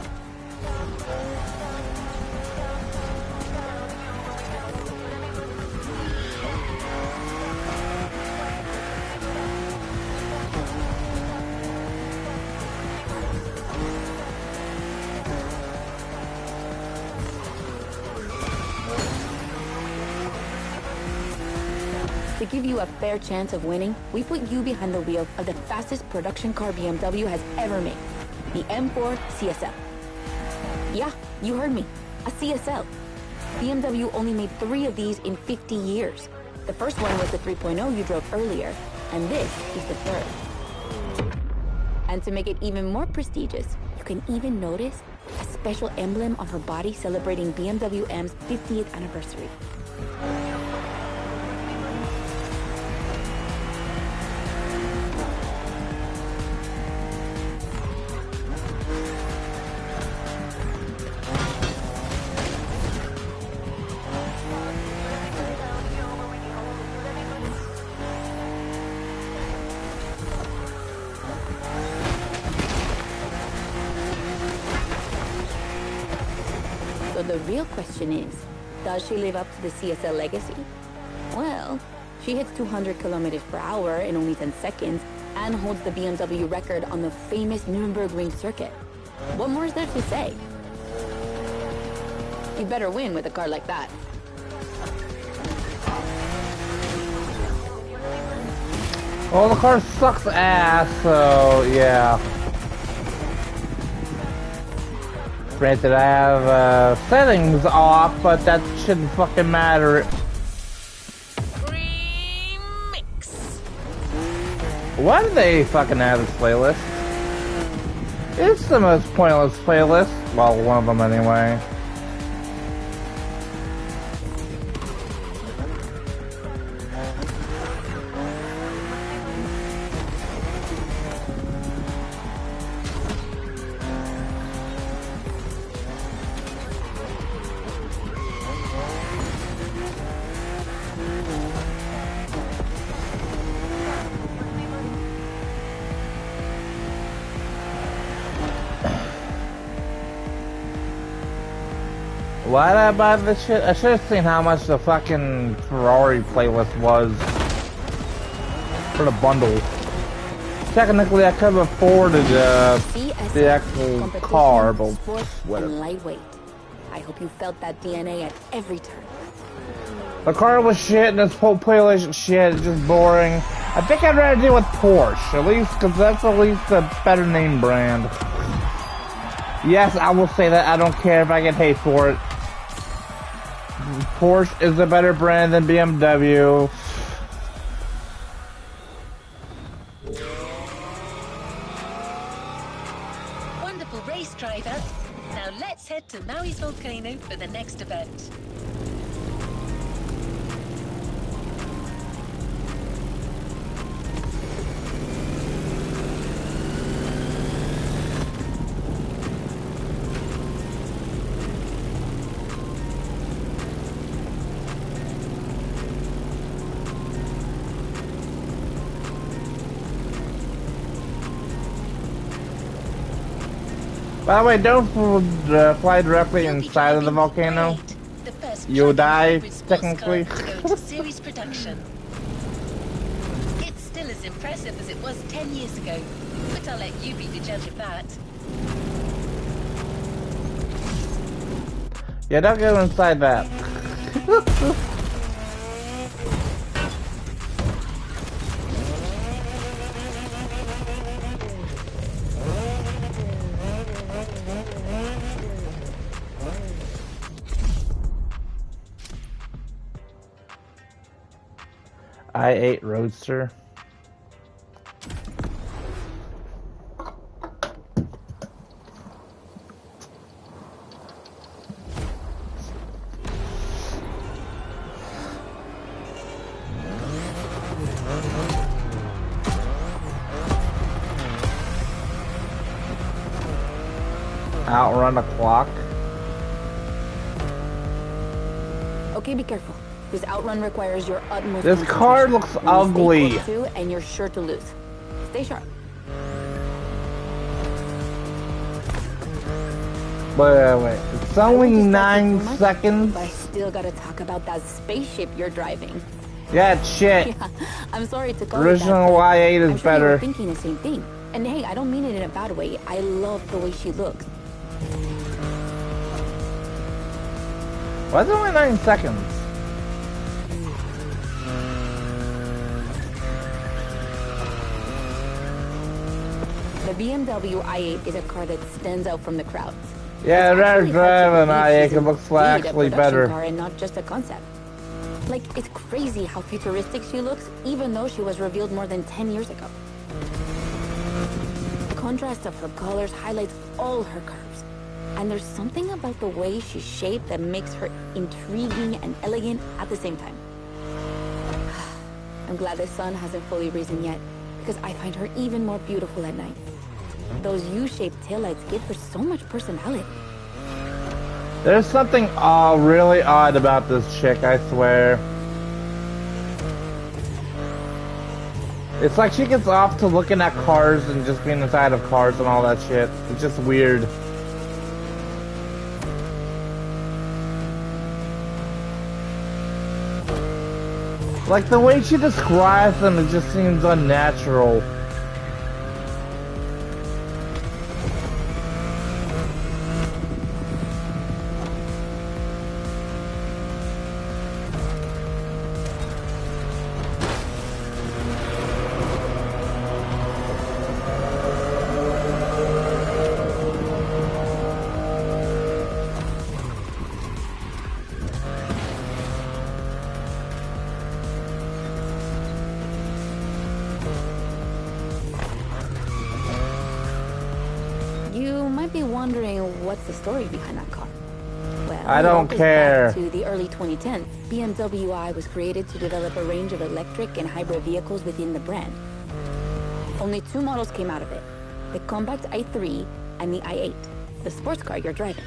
To give you a fair chance of winning, we put you behind the wheel of the fastest production car BMW has ever made, the M4 CSL. Yeah, you heard me, a CSL. BMW only made 3 of these in 50 years. The first one was the 3.0 you drove earlier, and this is the third. And to make it even more prestigious, you can even notice a special emblem on her body celebrating BMW M's 50th anniversary. So the real question is, does she live up to the CSL legacy? Well, she hits 200 kilometers per hour in only 10 seconds and holds the BMW record on the famous Nürburgring circuit. What more is there to say? You better win with a car like that. Well, the car sucks ass, so yeah. Granted, I have settings off, but that shouldn't fucking matter. Remix. Why do they fucking have this playlist? It's the most pointless playlist. Well, one of them anyway. Why did I buy this shit? I should have seen how much the fucking Ferrari playlist was for the bundle. Technically, I could have afforded the actual car, but whatever. And lightweight. I hope you felt that DNA at every turn. The car was shit, and this whole playlist is shit. It's just boring. I think I'd rather deal with Porsche, at least, because that's at least a better name brand. Yes, I will say that. I don't care if I get paid for it. Porsche is a better brand than BMW. Wonderful race, driver. Now let's head to Maui's volcano for the next event. By the way, don't fly directly You'll be inside of the driving volcano. i8, the first You'll plug-in die, hybrid sports technically. car to go into series production. It's still as impressive as it was 10 years ago, but I'll let you be the judge of that. Yeah, don't go inside that. i8 Roadster. Outrun a clock. Okay, be careful. This outrun requires your utmost This car concentration. looks When you ugly. stay close to, and you're sure to lose. Stay sharp. Wait. It's only I won't distract you 9 too much, seconds. But I still gotta talk about that spaceship you're driving. Yeah, it's shit. Yeah, I'm sorry to call Original it that, but Y8 is I'm sure better. you were thinking the same thing. And hey, I don't mean it in a bad way. I love the way she looks. Why is it only 9 seconds? The BMW i8 is a car that stands out from the crowds. Yeah, I'd It's rather actually drive hard an to believe i8. she's It looks indeed a actually production better. car and not just a concept. Like, it's crazy how futuristic she looks, even though she was revealed more than 10 years ago. The contrast of her colors highlights all her curves. And there's something about the way she's shaped that makes her intriguing and elegant at the same time. I'm glad the sun hasn't fully risen yet, because I find her even more beautiful at night. Those U-shaped taillights give her so much personality. There's something really odd about this chick, I swear. It's like she gets off to looking at cars and just being inside of cars and all that shit. It's just weird. Like the way she describes them, it just seems unnatural. You might be wondering what's the story behind that car. Well, I it don't all goes care. back to the early 2010s. BMW I was created to develop a range of electric and hybrid vehicles within the brand. Only 2 models came out of it, the compact i3 and the i8, the sports car you're driving.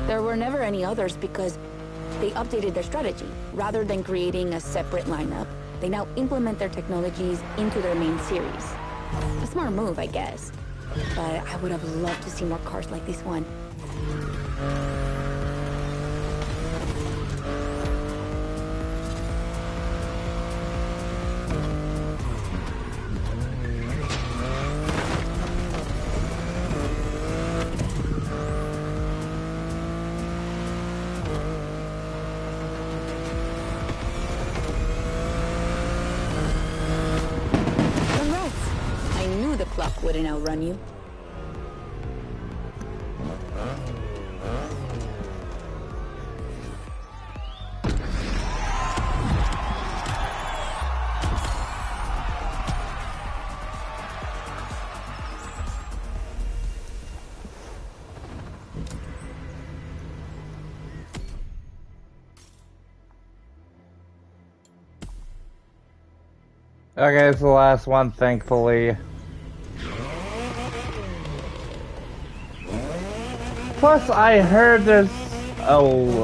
There were never any others because they updated their strategy. Rather than creating a separate lineup, they now implement their technologies into their main series. A smart move, I guess. But I would have loved to see more cars like this one. Congrats! I knew the clock wouldn't outrun you. Okay, it's the last one, thankfully. Plus, I heard there's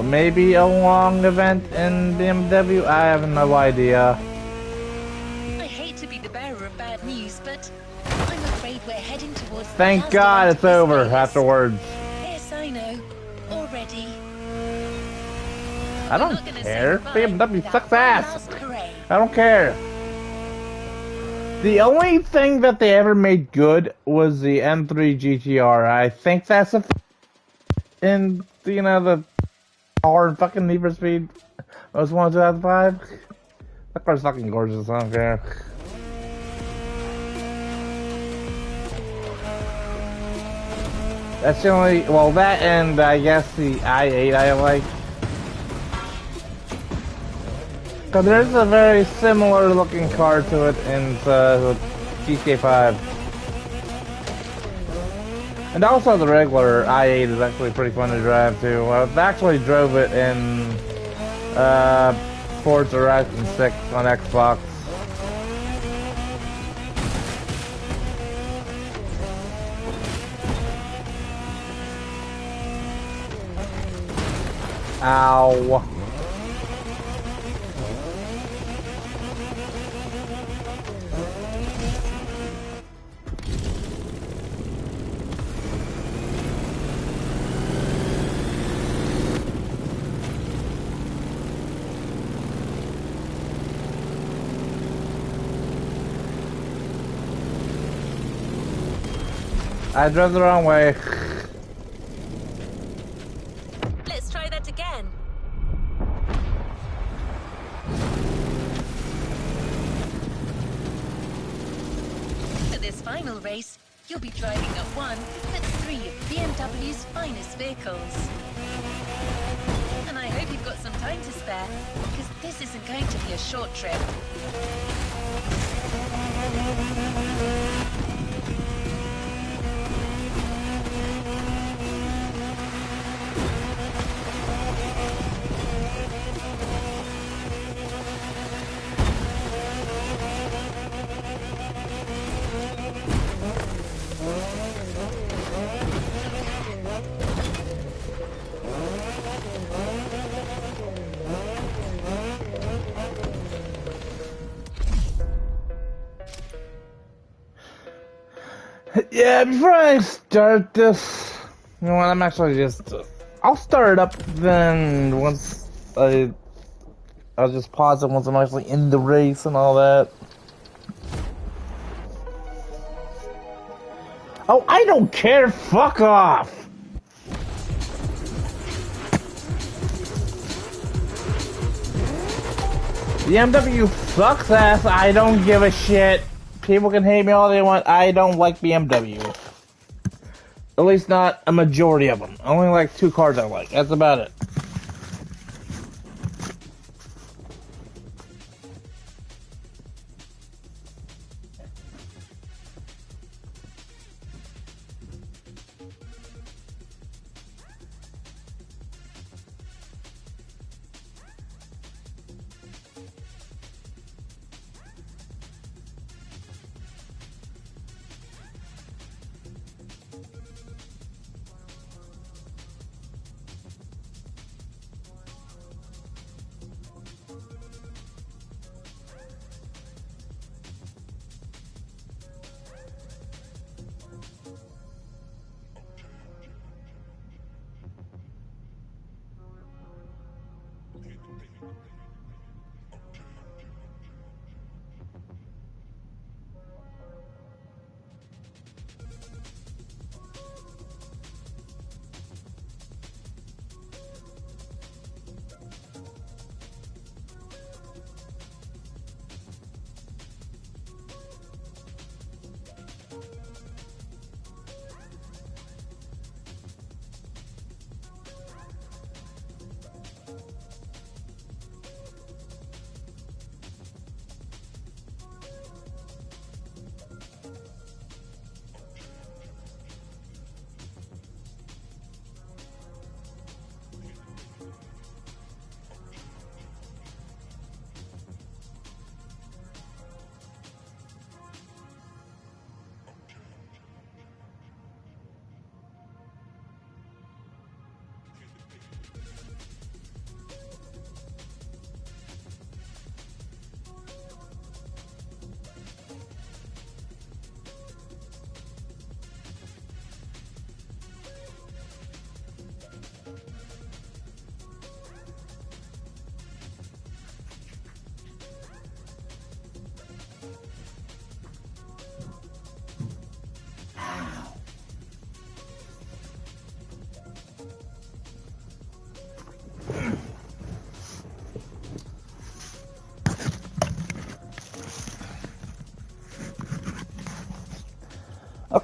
maybe a long event in BMW. I have no idea. I hate to be the bearer of bad news, but I'm afraid we're heading towards the Thank last God event it's of this over playlist. afterwards. Yes, I know. Already. I don't care. BMW sucks ass. I don't care. The only thing that they ever made good was the M3 GTR. I think that's in the hard fucking Need for Speed Most Wanted 2005. That car's fucking gorgeous. I don't care. That's the only, well, that and I guess the i8 I like. Cause there's a very similar looking car to it in GTA 5. And also the regular i8 is actually pretty fun to drive too. I actually drove it in Forza Horizon 6 on Xbox. Ow. I drove the wrong way. Let's try that again. For this final race, you'll be driving not one, but 3 of BMW's finest vehicles. And I hope you've got some time to spare, because this isn't going to be a short trip. Yeah, before I start this, you know what, I'm actually just, I'll start it up then once I'll just pause it once I'm actually in the race and all that. Oh, I don't care, fuck off! BMW sucks ass, I don't give a shit. People can hate me all they want, I don't like BMW. At least not a majority of them. I only like 2 cars I like, that's about it.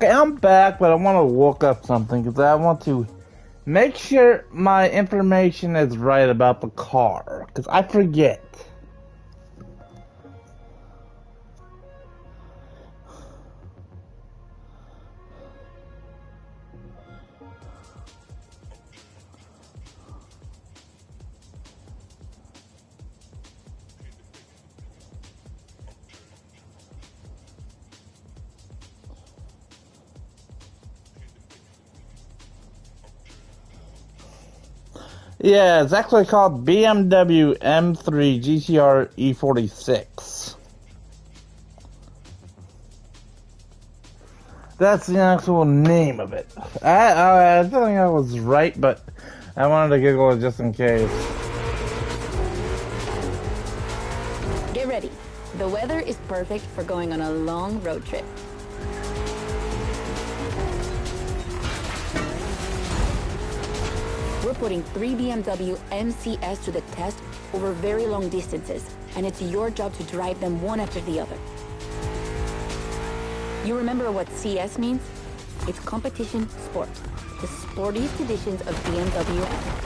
Okay, I'm back, but I want to look up something because I want to make sure my information is right about the car because I forget. Yeah, it's actually called BMW M3 GTR E46. That's the actual name of it. I think I was right, but I wanted to Google it just in case. Get ready. The weather is perfect for going on a long road trip. We're putting 3 BMW MCS to the test over very long distances, and it's your job to drive them one after the other. You remember what CS means? It's competition sport, the sportiest editions of BMW M.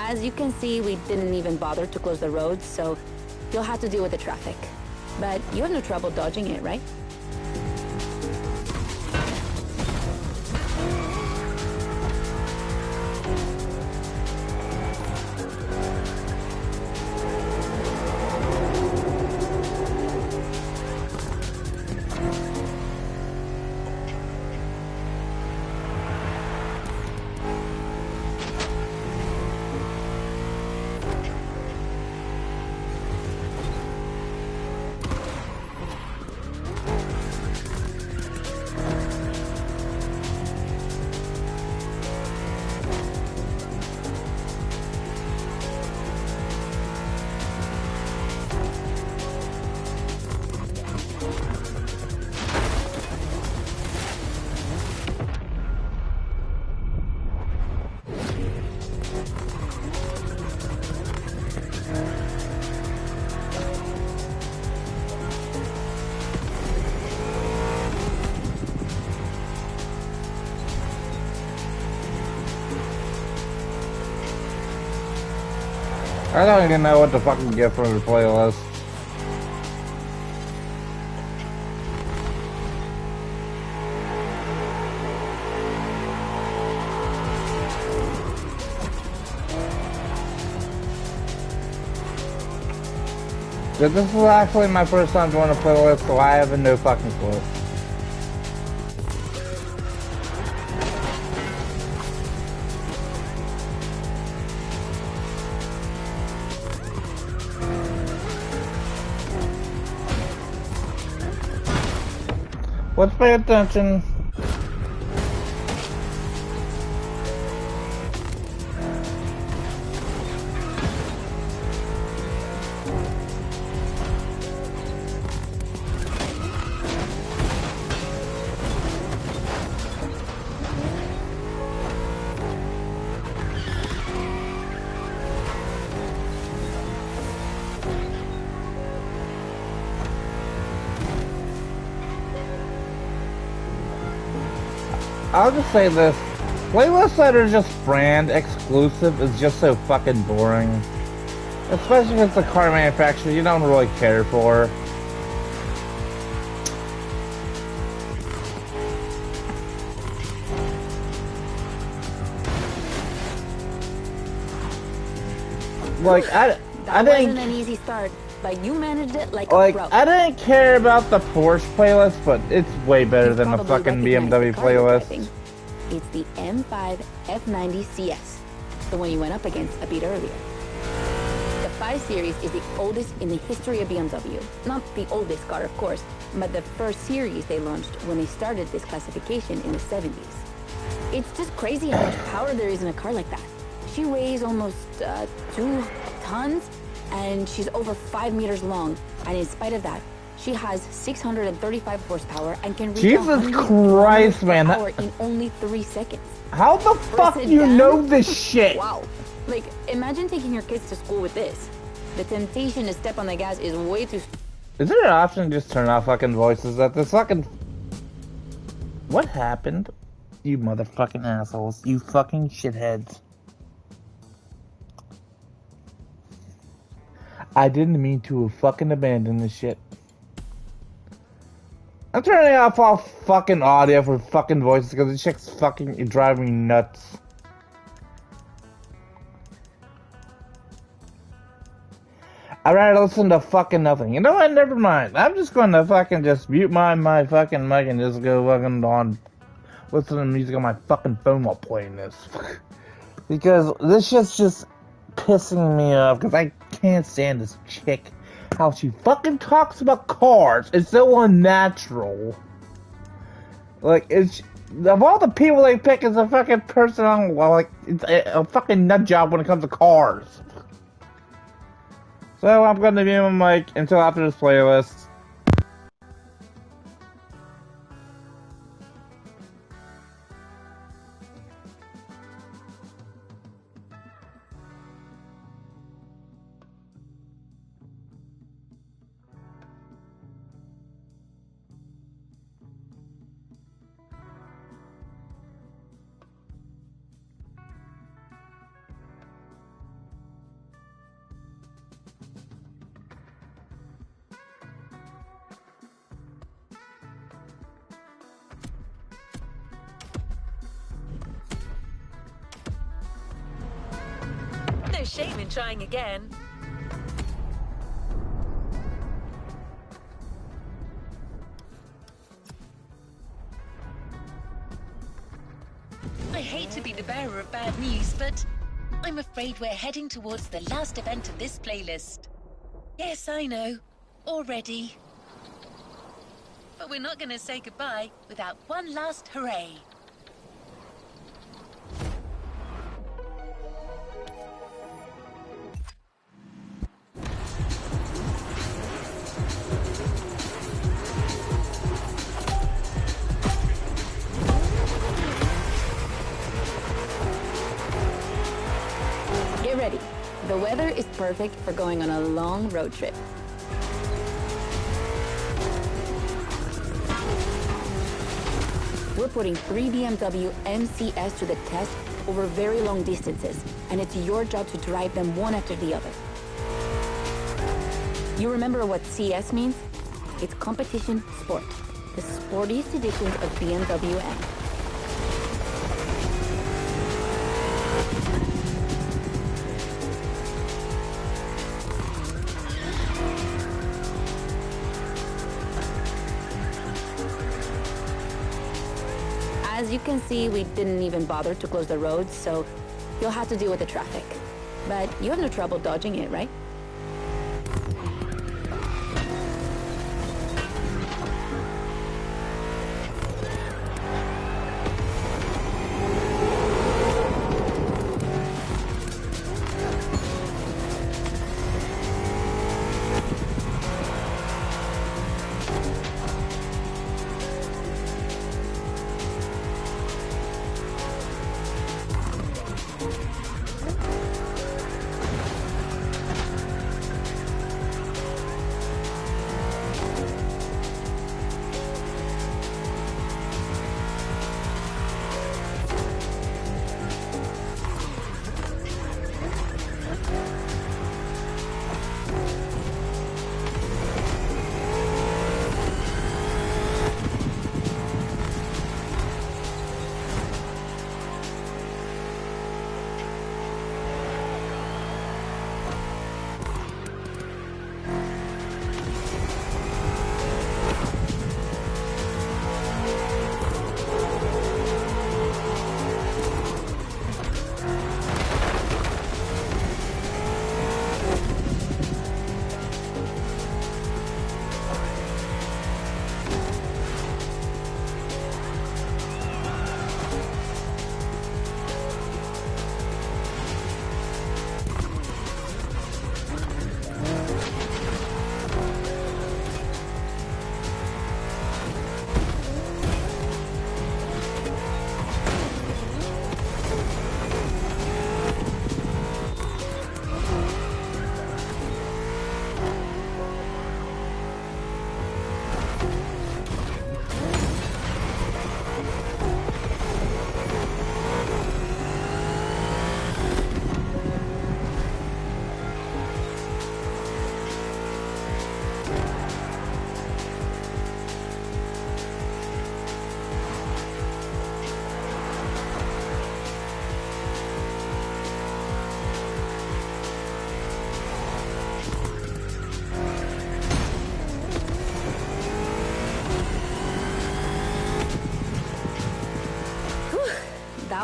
As you can see, we didn't even bother to close the roads, so you'll have to deal with the traffic. But you have no trouble dodging it, right? I don't even know what to fucking get from the playlist. But this is actually my first time doing a playlist, so I have no fucking clue. Let's pay attention. I'll just say this, playlists that are just brand exclusive is just so fucking boring. Especially if it's a car manufacturer you don't really care for. Like, I didn't... wasn't an easy start, but you managed it like a pro. I didn't care about the Porsche playlist, but it's way better than the fucking BMW playlist. It's the M5 F90 CS, the one you went up against a bit earlier. The 5 Series is the oldest in the history of BMW. Not the oldest car, of course, but the first series they launched when they started this classification in the 70s. It's just crazy how much power there is in a car like that. She weighs almost 2 tons, and she's over 5 meters long. And in spite of that, She has 635 horsepower and can reach Jesus 100 Christ, kilometers per man. hour in only 3 seconds. How the fuck For a do you sedan? know this shit? Wow. Like, imagine taking your kids to school with this. The temptation to step on the gas is way too... Is there an option to just turn off fucking voices at this fucking... What happened? You motherfucking assholes. You fucking shitheads. I didn't mean to fucking abandon this shit. I'm turning off all fucking audio for fucking voices because this shit's fucking driving me nuts. I'd rather listen to fucking nothing. You know what? Never mind. I'm just going to fucking just mute my fucking mic and just go fucking on listen to music on my fucking phone while playing this. Because this shit's just pissing me off because I can't stand this chick. How she fucking talks about cars. It's so unnatural. Like, it's... Of all the people they pick as a fucking person on, well, like, it's a fucking nut job when it comes to cars. So I'm gonna be on my mic until after this playlist. No shame in trying again. I hate to be the bearer of bad news, but I'm afraid we're heading towards the last event of this playlist. Yes, I know. Already. But we're not going to say goodbye without one last hooray. Get ready. The weather is perfect for going on a long road trip. We're putting 3 BMW MCS to the test over very long distances, and it's your job to drive them one after the other. You remember what CS means? It's competition sport, the sportiest edition of BMW M. As you can see, we didn't even bother to close the roads, so you'll have to deal with the traffic. But you have no trouble dodging it, right?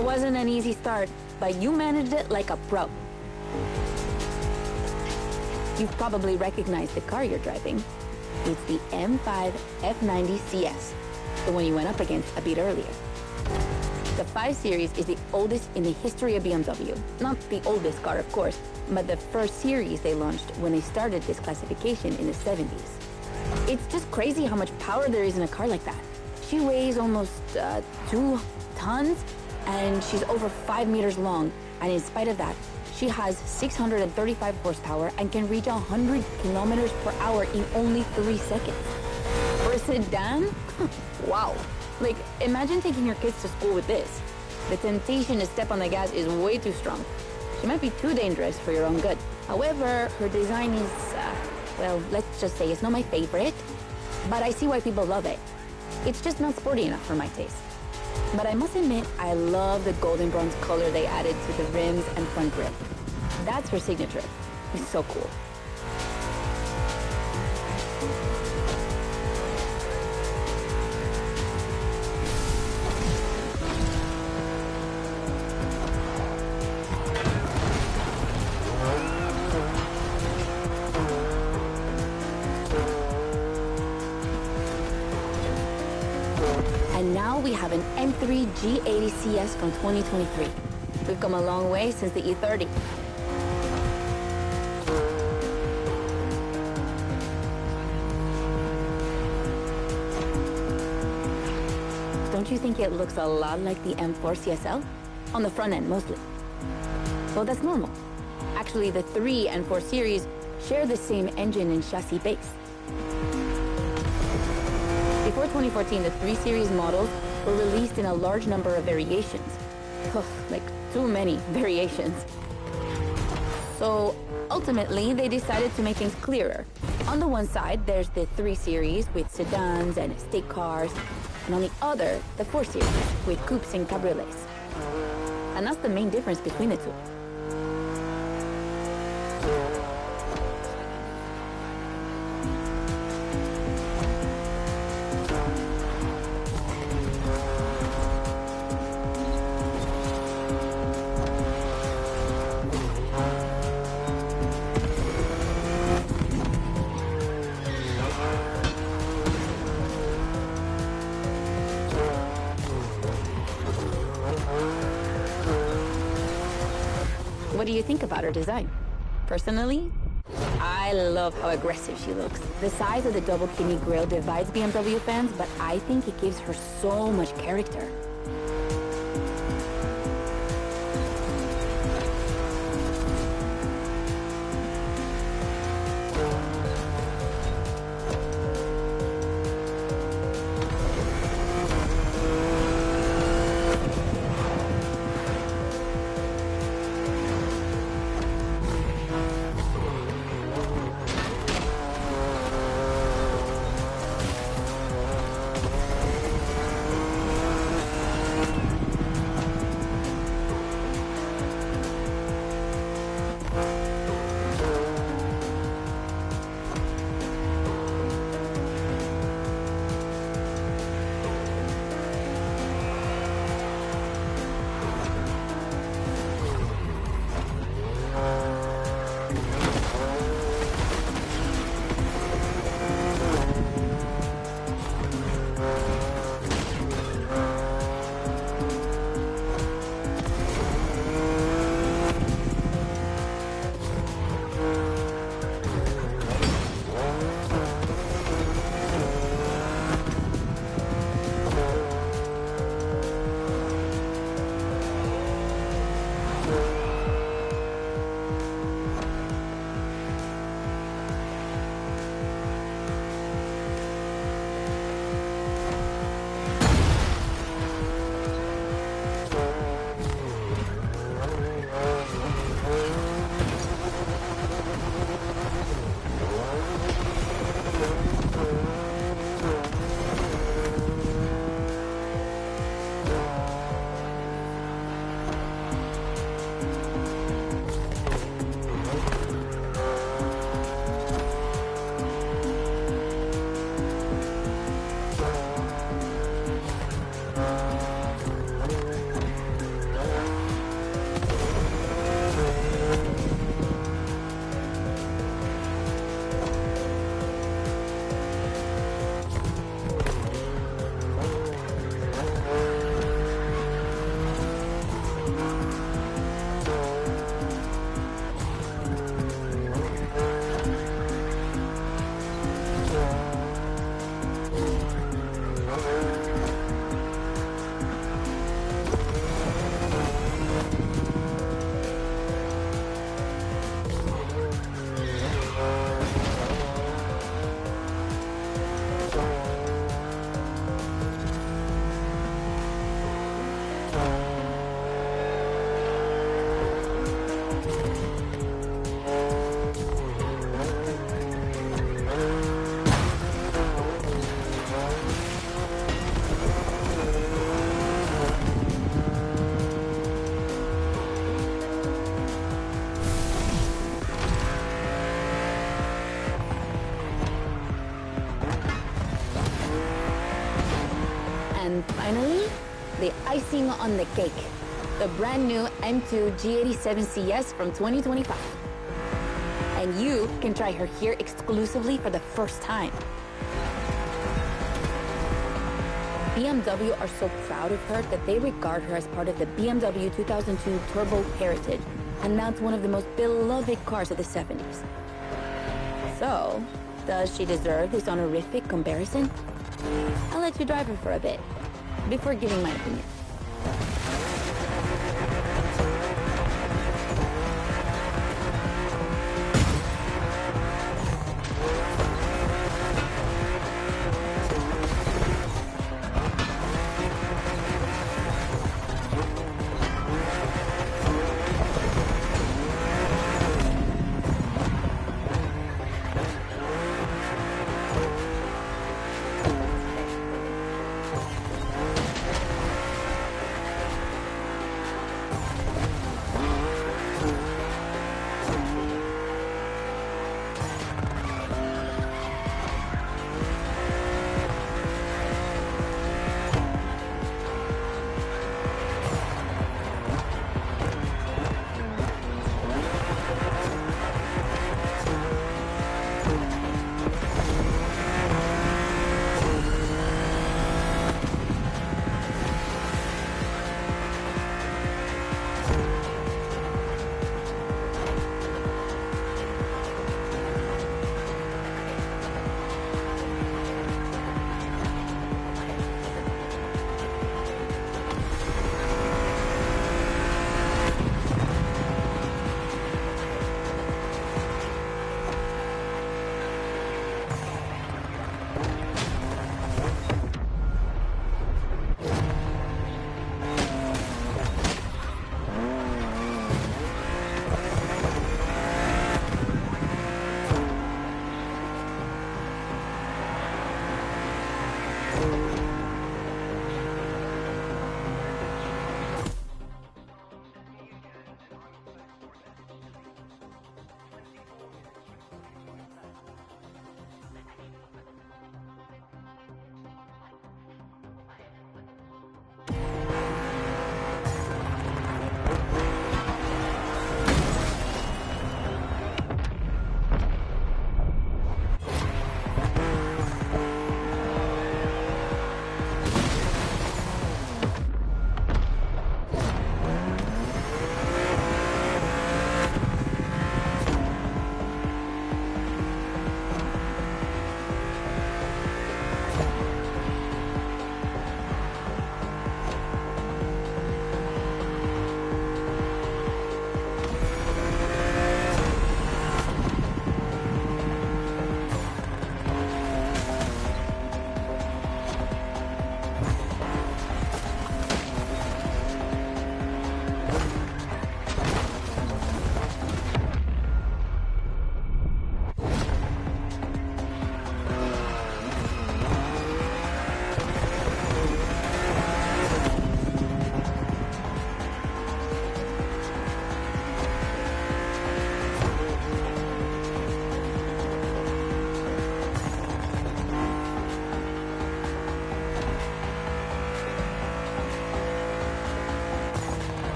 That wasn't an easy start, but you managed it like a pro. You've probably recognized the car you're driving. It's the M5 F90 CS, the one you went up against a bit earlier. The 5 Series is the oldest in the history of BMW. Not the oldest car, of course, but the first series they launched when they started this classification in the 70s. It's just crazy how much power there is in a car like that. She weighs almost 2 tons, and she's over 5 meters long, and in spite of that, she has 635 horsepower and can reach 100 kilometers per hour in only 3 seconds. For a sedan? Wow. Like, imagine taking your kids to school with this. The temptation to step on the gas is way too strong. She might be too dangerous for your own good. However, her design is, well, let's just say it's not my favorite, but I see why people love it. It's just not sporty enough for my taste. But I must admit, I love the golden bronze color they added to the rims and front grille. That's her signature. It's so cool. And now we have an M3 G80 CS from 2023. We've come a long way since the E30. Don't you think it looks a lot like the M4 CSL? On the front end, mostly. Well, that's normal. Actually, the 3 and 4 series share the same engine and chassis base. Before 2014, the 3 Series models were released in a large number of variations. Like, too many variations. So, ultimately, they decided to make things clearer. On the one side, there's the 3 Series with sedans and estate cars, and on the other, the 4 Series with coupes and cabriolets. And that's the main difference between the two. What do you think about her design? Personally, I love how aggressive she looks. The size of the double kidney grille divides BMW fans, but I think it gives her so much character. the icing on the cake. The brand new M2 G87 CS from 2025. And you can try her here exclusively for the first time. BMW are so proud of her that they regard her as part of the BMW 2002 Turbo Heritage, and that's one of the most beloved cars of the 70s. So, does she deserve this honorific comparison? I'll let you drive her for a bit, before giving my opinion.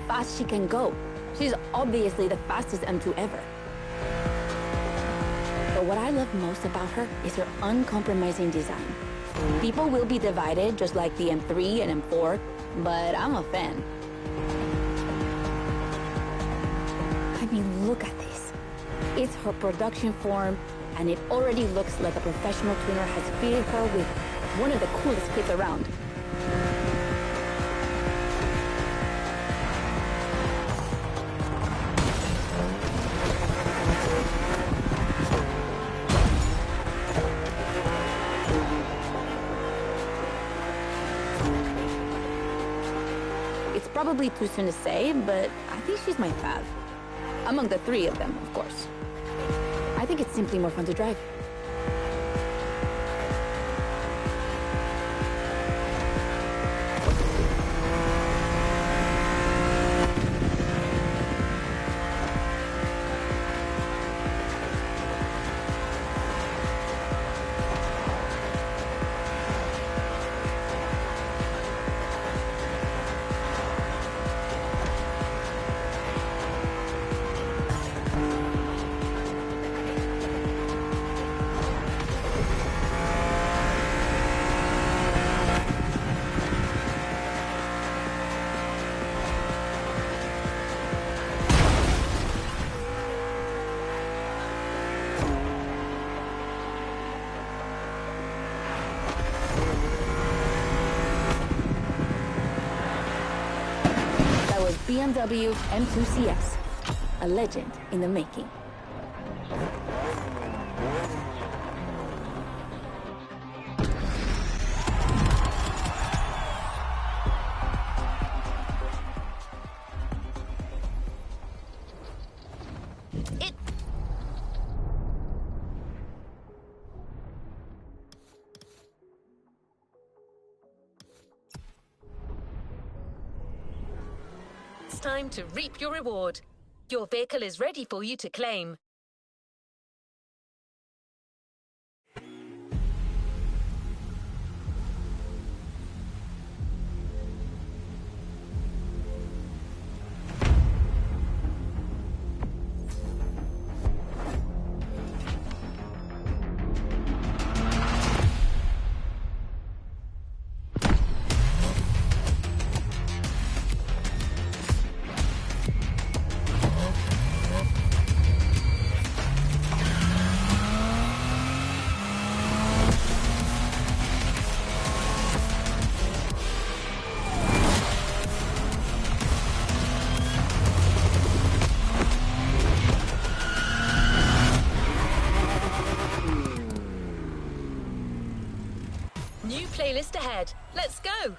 Fast she can go. She's obviously the fastest M2 ever. But what I love most about her is her uncompromising design. People will be divided just like the M3 and M4, but I'm a fan. I mean, look at this. It's her production form, and it already looks like a professional tuner has fitted her with one of the coolest kits around. It's probably too soon to say, but I think she's my fav. Among the three of them, of course. I think it's simply more fun to drive. BMW M2CS, a legend in the making. It's time to reap your reward. Your vehicle is ready for you to claim. New playlist ahead. Let's go!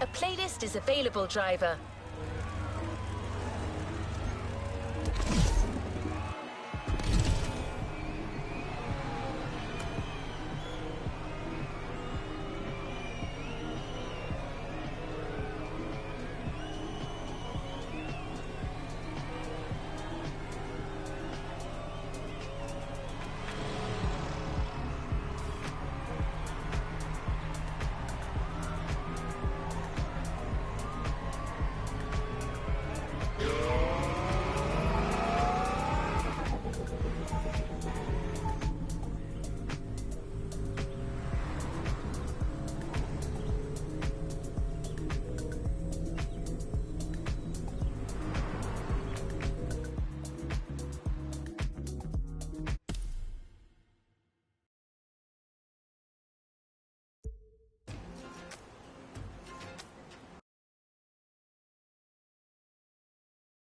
A playlist is available, driver.